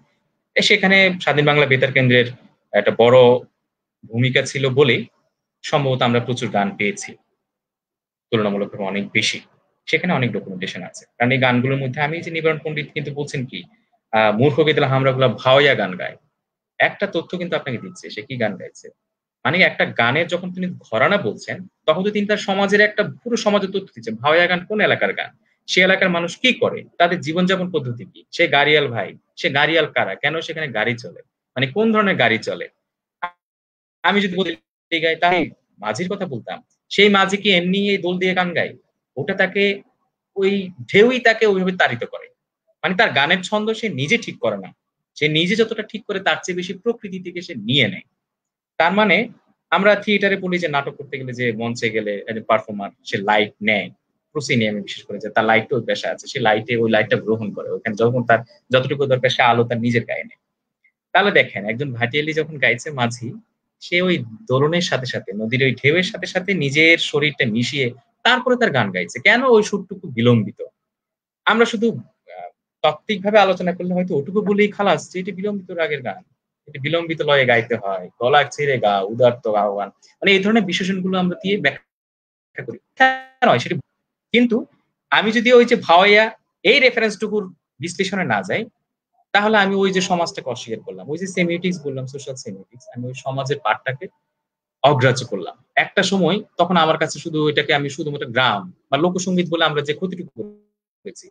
সেখানে স্বাধীন বাংলা বেতার কেন্দ্রের একটা বড় ভূমিকা ছিল বলেই সম্ভবত আমরা প্রচুর গান পেয়েছি। তুলনামূলকভাবে অনেক বেশি। সেখানে অনেক ডকুমেন্টেশন আছে। কারণ এই গানগুলোর মধ্যে আমি যে নিবারণ পণ্ডিত কিন্তু বলছেন কি, মূর্খ গেদেলা হামরাগুলা ভাওয়াইয়া গান গায়। একটা তথ্য কিন্তু আপনাকে দিচ্ছে সে কি গান গাইছে। মানে একটা গানের যখন তিনি ঘরানা বলছেন, তখন তো তিনি তার সমাজের একটা পুরো সমাজের তথ্য দিচ্ছেন। ভাওয়াইয়া গান কোন এলাকার গান? সে এলাকার মানুষ কি করে? তাদের জীবনযাপন পদ্ধতি কি? সে গাড়িয়াল ভাই, সে গাড়িয়াল কারা? কেন সেখানে গাড়ি চলে? মানে কোন ধরনের গাড়ি চলে? আমি যদি বলি গাই তাই মাঝির কথা বলতাম। সেই মাঝি কি এমনি এই দোল দিয়ে গান গায়? ওটা তাকে ওই ঢেউই তাকে ওইভাবে তাড়িত করে। মানে তার গানের ছন্দ সে নিজে ঠিক করে না। সে নিজে যতটা ঠিক করে তার চেয়ে বেশি প্রকৃতি থেকে সে নিয়ে নেয়। তার মানে আমরা থিয়েটারে বলি যে নাটক করতে গেলে যে মঞ্চে গেলে একজন পারফর্মার সে লাইট নেয়। প্রসিনিয়ামে বিশেষ করে যে তার লাইটের অভ্যাস আছে। সে ওই লাইটটা গ্রহণ করে। ওখানে যখন তার যতটুকু দরকার সে আলো তার নিজের গায়ে নেয়। তাহলে দেখেন একজন ভাটিয়ালি যখন গাইছে মাঝি, সে ওই দোলনের সাথে, সাথে নদীর ওই ঢেউয়ের সাথে, সাথে নিজের শরীরটা মিশিয়ে তারপরে তার গান গাইছে। কেন ওই সুরটুকু বিলম্বিত? আমরা শুধু আ তাত্ত্বিকভাবে আলোচনা করলে হয়তো ওটুকু বলেই খালাস যে এটি বিলম্বিত রাগের গান। এটি বিলম্বিত লয়ে গাইতে হয়। গলা ছেড়ে গাও, উদাত্ত আহ্বান। মানে এই ধরনের বিশেষণগুলো আমরা দিয়ে ব্যাখ্যা করি। কেন হয় সেটি কিন্তু আমি যদি ওই যে ভাওয়াইয়া এই রেফারেন্স টুকুর বিশ্লেষণে না যাই, তাহলে আমি ওই যে সমাজটাকে অস্বীকার করলাম। ওই যে সেমিওটিক্স বললাম, সোশ্যাল সেমিওটিক্স আমি ওই সমাজের পার্টটাকে অগ্রাহ্য করলাম। একটা সময় তখন আমার কাছে শুধু এটাকে আমি শুধুমাত্র গ্রাম বা লোকসঙ্গীত বলে আমরা যে ক্ষতিটুকু করেছি।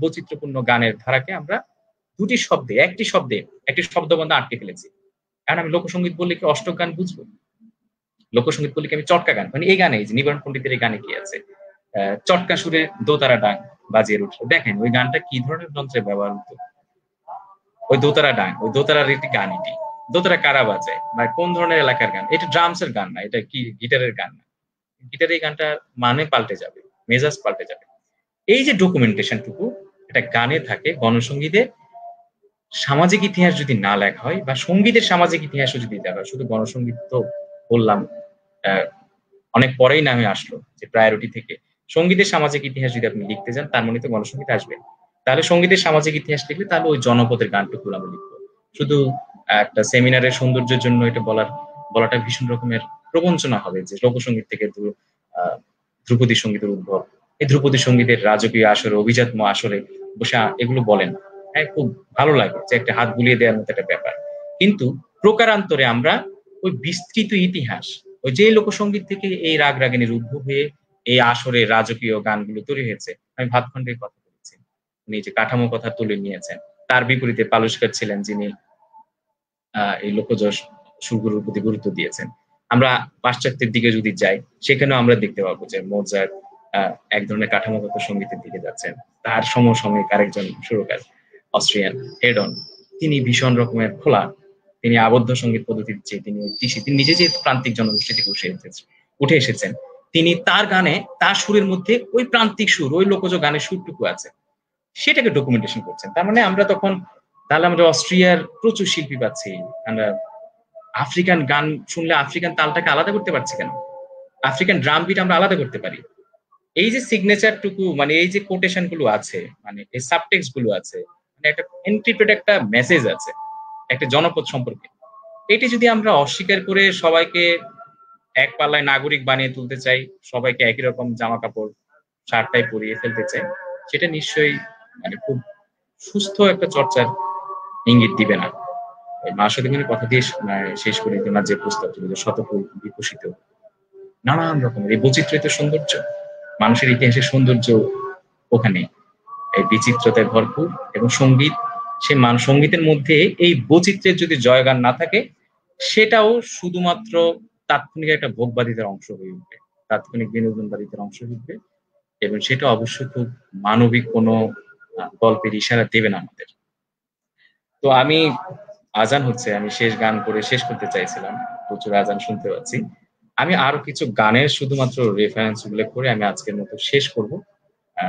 বৈচিত্র্যপূর্ণ গানের ধারাকে আমরা ২ টি শব্দে, ১ টি শব্দে, একটি শব্দবন্ধ আটকে ফেলেছি। কারণ আমি লোকসঙ্গীত বললে কি অষ্টক গান বুঝবো? লোকসঙ্গীত বললে কি আমি চটকা গান মানে এই গানে এই যে নিবারণ পণ্ডিতের এই গানে কি আছে? চটকা সুরে দোতারা ডাক বাজিয়ে উঠলো। দেখেন ওই গানটা কি ধরনের যন্ত্রে ব্যবহার হতো? ওই দোতারা ডাক, ওই দোতারার একটি গান এটি। দোতারা কারা বাজায়? বা কোন ধরনের এলাকার গান? এটা ড্রামস এর গান না। এটা কি গিটারের গান না। গিটারের এই গানটার মানে পাল্টে যাবে। মেজাজ পাল্টে যাবে। এই যে ডকুমেন্টেশন টুকু এটা গানে থাকে, গণসঙ্গীতে সামাজিক ইতিহাস যদি না লেখা হয় বা সঙ্গীতের সামাজিক ইতিহাসও যদি দেখা হয়, শুধু গণসঙ্গীত তো বললাম আ অনেক পরেই নামে আসলো যে প্রায়োরিটি থেকে। সঙ্গীতের সামাজিক ইতিহাস যদি আপনি লিখতে যান তার মানে তো গণসঙ্গীত আসবে। তাহলে সঙ্গীতের সামাজিক ইতিহাস লিখলে তাহলে ওই জনপদের গানটুকু আমরা লিখব। শুধু একটা সেমিনারের সৌন্দর্যের জন্য এটা বলাটা ভীষণ রকমের প্রবঞ্চনা হবে যে লোকসঙ্গীত থেকে আ ধ্রুপদী সঙ্গীতের উদ্ভব। এই ধ্রুপদী সঙ্গীতের রাজকীয় আসরে, অভিজাত্য আসরে বসে এগুলো বলেন। হ্যাঁ, খুব ভালো লাগে যে একটা হাত বুলিয়ে দেওয়ার মতো একটা ব্যাপার। কিন্তু প্রকারান্তরে আমরা ওই বিস্তৃত ইতিহাস ওই যে লোকসঙ্গীত থেকে এই রাগ রাগিনীর উদ্ভব হয়ে এই আসরে রাজকীয় গানগুলো তৈরি হয়েছে। আমি ভাতখণ্ডের কথা বলেছি। উনি যে কাঠামো কথা তুলে নিয়েছেন। তার বিপরীতে পালুসকার ছিলেন যিনি এই লোকজ সুরগুলোর প্রতি গুরুত্ব দিয়েছেন। আমরা পাশ্চাত্যের দিকে যদি যাই, সেখানেও আমরা দেখতে পাবো যে মোজার্ট আ এক ধরনের কাঠামোগত সংগীতের দিকে যাচ্ছেন। তার সমসাময়িক আরেকজন সুরকার অস্ট্রিয়ান হেডন। তিনি ভীষণ রকমের খোলা। তিনি আবদ্ধ সংগীত পদ্ধতির চেয়ে তিনি নিজে যেহেতু প্রান্তিক জনগোষ্ঠী থেকে উঠে এসেছেন। তিনি তার গানে তার সুরের মধ্যে ওই প্রান্তিক সুর, ওই লোকজ গানের সুরটুকু আছে। সেটাকে ডকুমেন্টেশন করছেন। তার মানে আমরা তখন তাহলে আমরা অস্ট্রিয়ার প্রচুর শিল্পী পাচ্ছি। আমরা আফ্রিকান গান শুনলে আফ্রিকান তালটাকে আলাদা করতে পারছি কেন? আফ্রিকান ড্রাম বিট আমরা আলাদা করতে পারি। এই যে সিগনেচার টুকু মানে এই যে কোটেশন গুলো আছে, মানে এই সাবটেক্সট গুলো আছে, মানে একটা এনক্রিপ্টেড একটা মেসেজ আছে একটা জনপদ সম্পর্কে। এটি যদি আমরা অস্বীকার করে সবাইকে এক পাল্লায় নাগরিক বানিয়ে তুলতে চাই, সবাইকে একই রকম জামাকাপড়, শার্ট-টাই পরিয়ে ফেলতে চাই, সেটা নিশ্চয়ই মানে খুব সুস্থ একটা চর্চার ইঙ্গিত দিবে না। ওই মা সতীমণির কথা দিয়ে শেষ করি তোমার যে প্রস্তাবটি যে শতফুল বিকশিত। নানান রকমের এই বৈচিত্র্যই তো সৌন্দর্য। মানুষের ইতিহাসের সৌন্দর্য ওখানেই। এই বিচিত্রতায় ভরপুর এবং সঙ্গীত সঙ্গীতের মধ্যে এই বৈচিত্র্যের যদি জয়গান না থাকে সেটাও শুধুমাত্র তাৎক্ষণিক একটা ভোগবাদিতার অংশ হয়ে উঠবে। তাৎক্ষণিক বিনোদনবাদিতার অংশ হয়ে উঠবে এবং সেটা অবশ্যই খুব মানবিক কোনো গল্পের ইশারা দেবে না আমাদের। তো আমি আজান হচ্ছে, আমি শেষ গান করে শেষ করতে চাইছিলাম। প্রচুর আজান শুনতে পাচ্ছি। আমি আরো কিছু গানের শুধুমাত্র রেফারেন্স উল্লেখ করে আমি আজকের মতো শেষ করব। আ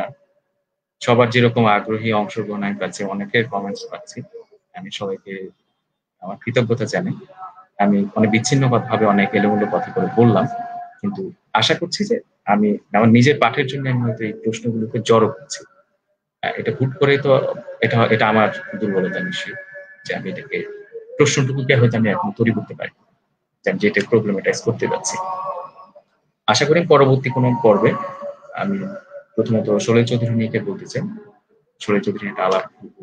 সবার যেরকম আগ্রহী অংশগ্রহণ আমি পাচ্ছি, অনেকের কমেন্টস পাচ্ছি। আমি সবাইকে আমার কৃতজ্ঞতা জানাই। আমি বিচ্ছিন্নভাবে অনেক এলোমেলো কথা করে বললাম। কিন্তু আশা করছি যে আমি আমার নিজের পাঠের জন্য আমি হয়তো এই প্রশ্নগুলোকে জড়ো করছি। এটা হুট করেই তো এটা আমার দুর্বলতা নিশ্চয়ই। যে আমি এটাকে প্রশ্নটুকুকে হয়তো আমি এখন তৈরি করতে পারি। যে আমি যেটা প্রবলেমেটাইজ করতে যাচ্ছি। আশা করি পরবর্তী কোনো পর্বে আমি প্রথমত সলিল চৌধুরী নিয়ে বলতে চাই। সলিল চৌধুরী একটা আলাপ করব।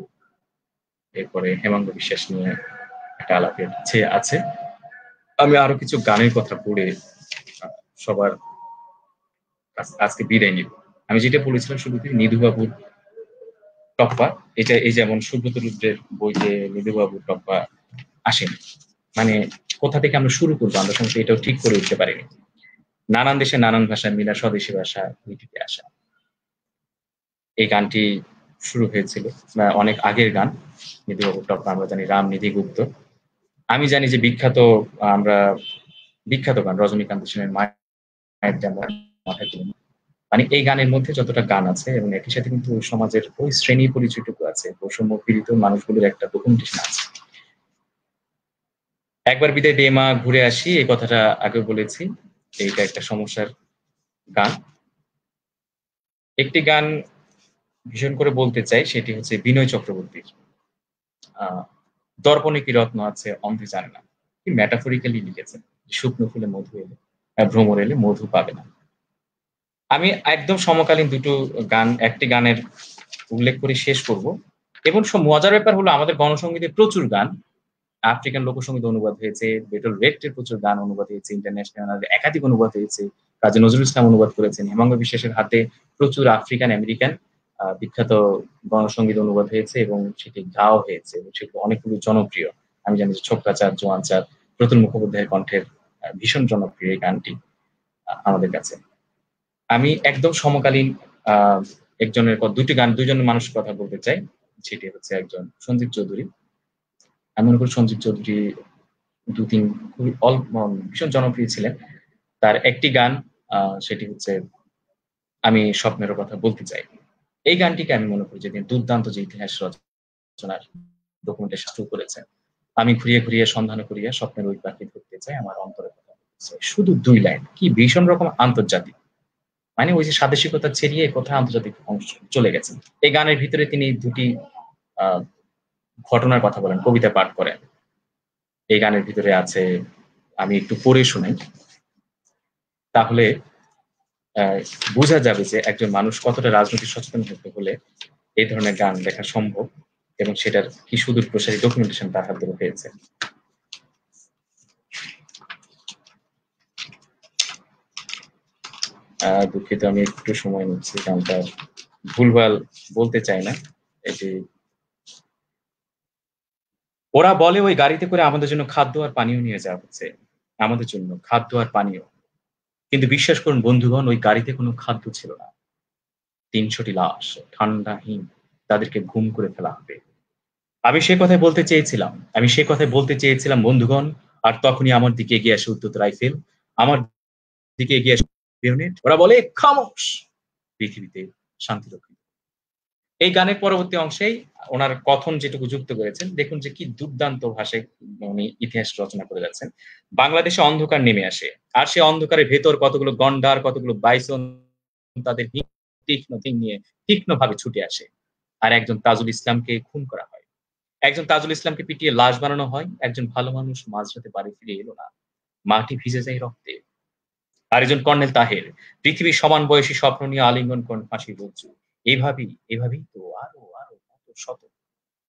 এরপরে হেমাঙ্গ বিশ্বাস নিয়ে একটা আলাপের ইচ্ছে আছে। আমি আরো কিছু গানের কথা পড়ে সবার আজকে বিদায় নিব। আমি যেটা বলেছিলাম শুরুতেই নিধুবাবুর টপ্পা, এটা এই যেমন সুব্রত রুদ্রের বইতে নিধুবাবুর টপ্পা আসেনি। মানে কোথা থেকে আমরা শুরু করবো আমরা কিন্তু এটাও ঠিক করে উঠতে পারিনি। নানান দেশে নানান ভাষা মিলা স্বদেশী ভাষা বইটিতে আসা। এই গানটি শুরু হয়েছিল অনেক আগের গান। নিধুবাবুর টপ্পা আমরা জানি রামনিধি গুপ্ত। আমি জানি যে আমরা বিখ্যাত গান রজনীকান্ত সেনের মায়ের যেমন মাথায় তুলে মানে এই গানের মধ্যে যতটা গান আছে এবং একই সাথে কিন্তু সমাজের ওই শ্রেণী পরিচয়টুকু আছে, বৈষম্য পীড়িত মানুষগুলোর একটা ডকুমেন্টেশন আছে। একবার বিদায় দে মা ঘুরে আসি এই কথাটা আগে বলেছি। এইটা একটা সমস্যার গান। একটি গান ভীষণ করে বলতে চাই সেটি হচ্ছে বিনয় চক্রবর্তীর। দর্পণে কি রত্ন আছে অন্ধে জানে না। কি মেটাফরিক্যালি লিখেছেন। শুকনো ফুলে মধু এলে ভ্রমর এলে মধু পাবে না। আমি একদম সমকালীন দুটো গান একটি গানের উল্লেখ করে শেষ করব। এবং মজার ব্যাপার হলো আমাদের গণসংগীতে প্রচুর গান আফ্রিকান লোকসঙ্গীত অনুবাদ হয়েছে, বেটল রেড্ডের প্রচুর গান অনুবাদ হয়েছে, ইন্টারন্যাশনাল একাধিক অনুবাদ হয়েছে, কাজী নজরুল ইসলাম অনুবাদ করেছেন, হেমাঙ্গ বিশ্বাসের হাতে প্রচুর আফ্রিকান আমেরিকান বিখ্যাত গণসংগীত অনুবাদ হয়েছে এবং সেটি গাও হয়েছে এবং সেটি অনেকগুলো জনপ্রিয়। আমি জানি যে ছোট্টা চাঁদ, জোয়ান চাঁদ, প্রতুল মুখোপাধ্যায়ের কণ্ঠের ভীষণ জনপ্রিয় এই গানটি আমাদের কাছে। আমি একদম সমকালীন দুইজনের মানুষের কথা বলতে চাই। সেটি হচ্ছে একজন সঞ্জীব চৌধুরী। আমি মনে করি সঞ্জীব চৌধুরী দু-তিন খুবই ভীষণ জনপ্রিয় ছিলেন। তার একটি গান সেটি হচ্ছে আমি স্বপ্নেরও কথা বলতে চাই। এই গানটিকে আমি মনে করি যে তিনি দুর্দান্ত যে ইতিহাস রচনার ডকুমেন্টেশন শুরু করেছেন। আমি ঘুরিয়ে ঘুরিয়ে সন্ধান করিয়া স্বপ্নের ওই পাখি ধরতে চাই আমার অন্তরের কথা বলতে চাই। শুধু ২ লাইন কি ভীষণ রকম আন্তর্জাতিক। মানে ওই যে সাদেশিকতা ছেড়িয়ে কোথায় আন্তর্জাতিক অংশ চলে গেছেন। এই গানের ভিতরে তিনি দুটি আ ঘটনার কথা বলেন, কবিতা পাঠ করেন। এই গানের ভিতরে আছে আমি একটু পড়ে শোনাই। তাহলে আ বোঝা যাবে যে একজন মানুষ কতটা রাজনৈতিক সচেতন হতে হলে এই ধরনের গান লেখা সম্ভব এবং সেটার কি সুদূর প্রসারী ডকুমেন্টেশন তার হাত ধরে পেয়েছে। দুঃখিত আমি একটু সময় নিচ্ছি গানটা ভুলভাল বলতে চাই না। এটি ওরা বলে ওই গাড়িতে করে আমাদের জন্য খাদ্য আর পানীয় নিয়ে যাওয়া হচ্ছে। আমাদের জন্য খাদ্য আর পানীয়। কিন্তু বিশ্বাস করুন বন্ধুগণ ওই গাড়িতে কোনো খাদ্য ছিল না। ৩০০ টি লাশ, ঠান্ডাহীন তাদেরকে গুম করে ফেলা হবে। আমি সে কথাই বলতে চেয়েছিলাম বন্ধুগণ, আর তখনই আমার দিকে এগিয়ে আসে উদ্ধত রাইফেল। আমার দিকে এগিয়ে আসে বেয়োনেট। ওরা বলে খামোশ! পৃথিবীতে শান্তি রক্ষিত। এই গানের পরবর্তী অংশেই ওনার কথন যেটুকু যুক্ত করেছেন, দেখুন যে কি দুর্দান্ত ভাষায় উনি ইতিহাস রচনা করে যাচ্ছেন। বাংলাদেশে অন্ধকার নেমে আসে। আর সে অন্ধকারের ভেতর কতগুলো গন্ডার, কতগুলো বাইসন তাদের তীক্ষ্ণ তীর নিয়ে তীক্ষ্ণভাবে ছুটে আসে। আর একজন তাজুল ইসলামকে খুন করা হয়। একজন তাজুল ইসলামকে পিটিয়ে লাশ বানানো হয়। একজন ভালো মানুষ মাঝরাতে বাড়ি ফিরে এলো না। মাটি ভিজে যায় রক্তে। আরেকজন কর্নেল তাহের পৃথিবীর সমান বয়সী স্বপ্ন নিয়ে আলিঙ্গন করেন ফাঁসির রজ্জু। এভাবেই তো আরো কত শত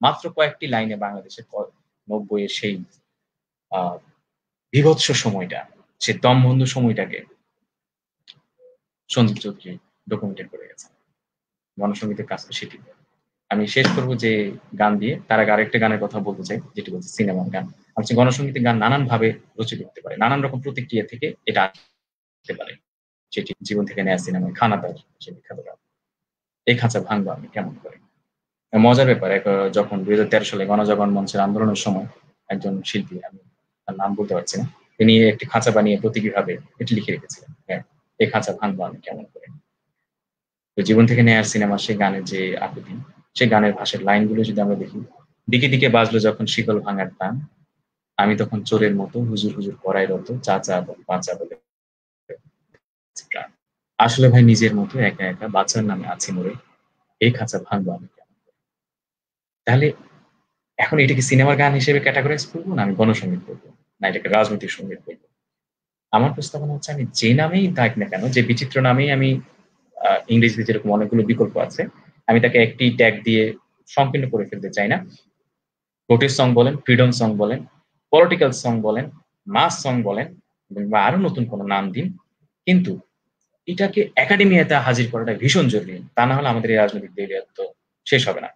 মাত্র কয়েকটি লাইনে বাংলাদেশের ৯০ এর সেই আ বীভৎস সময়টা, সে দমবন্ধ সময়টাকে সঞ্জীব চৌধুরী ডকুমেন্টেড করে গেছেন। গণসংগীতের কাজ তো সেটি। আমি শেষ করব যে গান দিয়ে, তার আগে আরেকটা গানের কথা বলতে চাই, যেটি হচ্ছে সিনেমার গান। হচ্ছে গণসংগীতের গান নানানভাবে রচিত হতে পারে। নানান রকম প্রতিক্রিয়া থেকে এটা আসতে পারে। সেটি জীবন থেকে নেয়া সিনেমায় খানাদার যে বিখ্যাত গান। এই খাঁচা ভাঙবো আমি কেমন করে? মজার ব্যাপার যখন ২০১৩ সালে গণজাগরণ মঞ্চের আন্দোলনের সময় একজন শিল্পী, আমি তার নাম বলতে পারছি না, তিনি একটি খাঁচা বানিয়ে প্রতীকীভাবে এটি লিখে রেখেছিলেন। হ্যাঁ, এই খাঁচা ভাঙবো আমি কেমন করে? তো জীবন থেকে নেয়ার সিনেমার সেই গানের যে আকুতি, সেই গানের ভাষার লাইনগুলো যদি আমরা দেখি, দিকে, দিকে বাজলো যখন শিকল ভাঙার টান, আমি তখন চোরের মতো হুজুর, হুজুর পড়ায় রত, চাচা বাঁচা বলে প্রাণ। আসলে ভাই নিজের মতো একা, একা বাঁচার নামে আছি মরে, এই খাঁচা ভাঙবো আমি কেমন করে? তাহলে এখন এটা কি সিনেমার গান হিসেবে ক্যাটেগরাইজ করব, না আমি গণসংগীত করব, না এটাকে রাজনৈতিক সঙ্গীত করব? আমার প্রস্তাবনা হচ্ছে আমি যে নামেই থাক না কেন, যে বিচিত্র নামেই আমি ইংরেজিতে যেরকম অনেকগুলো বিকল্প আছে, আমি তাকে একটি ট্যাগ দিয়ে সংকীর্ণ করে ফেলতে চাই না। প্রোটেস্ট সং বলেন, ফ্রিডম সং বলেন, পলিটিক্যাল সং বলেন, মাস সং বলেন, বা আরো নতুন কোনো নাম দিন। কিন্তু এটাকে একাডেমিয়াতে হাজির করাটা ভীষণ জরুরি। তা না হলে আমাদের এই রাজনৈতিক দেউলিয়াত্ব শেষ হবে না।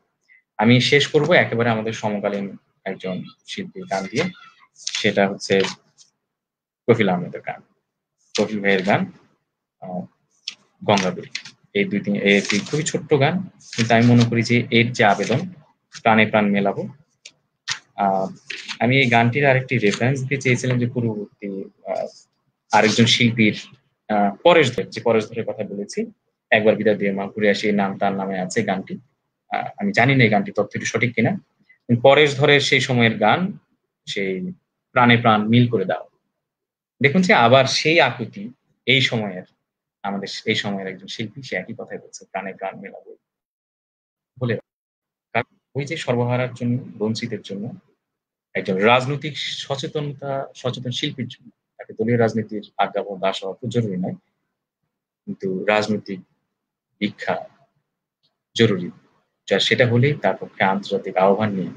আমি শেষ করব একেবারে আমাদের সমকালীন একজন শিল্পীর গান দিয়ে। সেটা হচ্ছে কফিল আহমেদের গান। কফিল ভাইয়ের গান আ 'গঙ্গাবলী'। এটি খুবই ছোট্ট গান। কিন্তু আমি মনে করি যে এর যে আবেদন, প্রাণে প্রাণ মেলাবো। আ আমি এই গানটির আরেকটি রেফারেন্স দিতে চেয়েছিলাম যে পূর্ববর্তী আ আরেকজন শিল্পীর আ পরেশ ধরের কথা বলেছি। 'একবার বিদায় দিয়ে মা ঘুরে আসি' এই নাম তার নামে আছে গানটি। আমি জানি না এই গানটির তথ্যটি সঠিক কিনা। পরেশ ধরের সেই সময়ের গান, সেই 'প্রাণে প্রাণ মিল করে দাও।' দেখুন যে আবার সেই আকুতি এই সময়ের, আমাদের এই সময়ের একজন শিল্পী সে একই কথাই বলছে, 'প্রাণে প্রাণ মেলাবো।' বলে কারণ ওই যে সর্বহারার জন্য, বঞ্চিতের জন্য একজন রাজনৈতিক সচেতন শিল্পীর জন্য তাকে দলীয় রাজনীতির আজ্ঞাবহ দাস হওয়া তো জরুরি নয়। কিন্তু রাজনৈতিক দীক্ষা জরুরি। সেটা হলেই তার পক্ষে আন্তর্জাতিক আহ্বান নিয়ে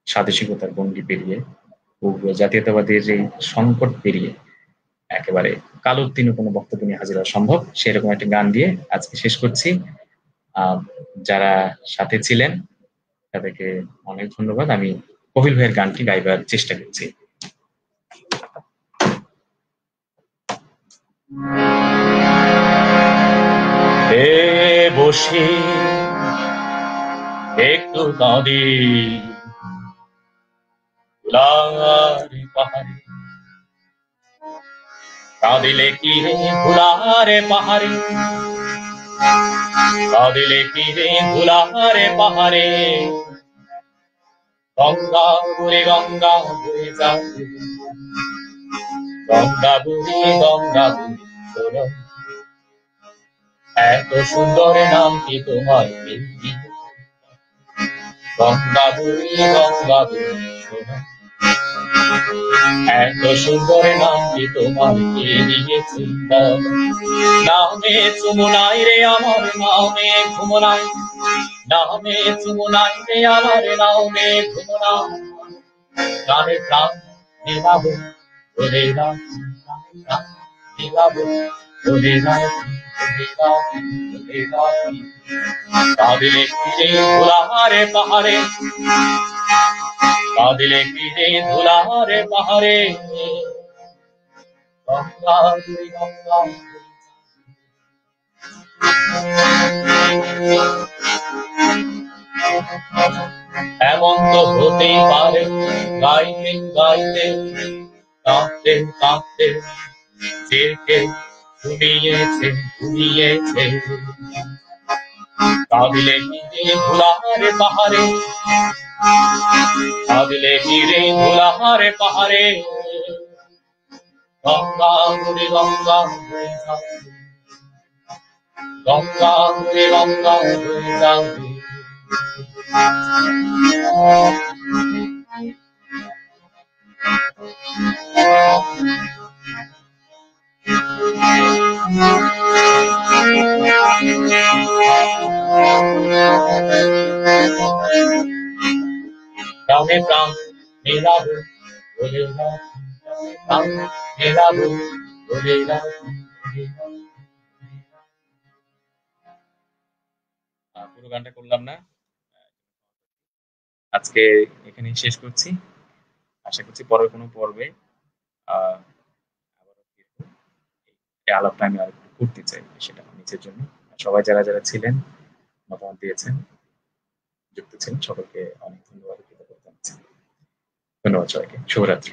স্বাদেশিকতার গণ্ডি পেরিয়ে, উগ্র জাতীয়তাবাদের এই সংকট পেরিয়ে একেবারে কালো উত্তীর্ণ কোনো বক্তব্য নিয়ে হাজির হওয়া সম্ভব। সেরকম একটা গান দিয়ে আজকে শেষ করছি। আ যারা সাথে ছিলেন তাদেরকে অনেক ধন্যবাদ। আমি কপিল ভাইয়ের গানটি গাইবার চেষ্টা করছি। বসে একটু কাঁদি পাহাড়ে, কাঁদিলে কি রে ভুলারে পাহাড়ে, কাঁদিলে কি রে ভুলারে পাহাড়ে, গঙ্গা বলে যাবে, গঙ্গা বলে এত সুন্দর নাম কি তোমার, গঙ্গা বলে এত সুন্দর নাম কি তোমার, কে দিয়েছে নামে চুমুনাই রে আমার, নামে ঘুমনাই, নামে চুমুনাই রে আমার, নামে ঘুমনাই, প্রাণে প্রাণ দিলাবো ওরে রাম, দিলাবো ওরে রাম, কাঁদিলে কি রে ধুলারে পাহাড়ে, কাঁদিলে কি রে ধুলারে পাহাড়ে, গঙ্গা গঙ্গা এমন তো হতেই পারে, গাইতে গাইতে কাঁদতে কাঁদতে যে কেউ ঘুমিয়েছে ঘুমিয়েছে, কাঁদিলে কি রে ধুলারে পাহাড়ে, কাঁদিলে কি রে ধুলারে পাহাড়ে, গঙ্গা বলে গঙ্গা হয়ে যাবে, গঙ্গা বলে গঙ্গা হয়ে যাবে। প্রাণে প্রাণ মেলাবো বলে প্রাণ মেলাবো বলে পুরো গানটা করলাম না। আজকে এখানেই শেষ করছি। আশা করছি পরের কোনো পর্বে আ আবারও ফিরব। এই আলাপটা আমি আরেকটু করতে চাই সেটা নিজের জন্য। আর সবাই যারা ছিলেন, মতামত দিয়েছেন, যুক্ত ছিলেন সকলকে অনেক ধন্যবাদ ও কৃতজ্ঞতা জানাচ্ছি। ধন্যবাদ সবাইকে। শুভরাত্রি।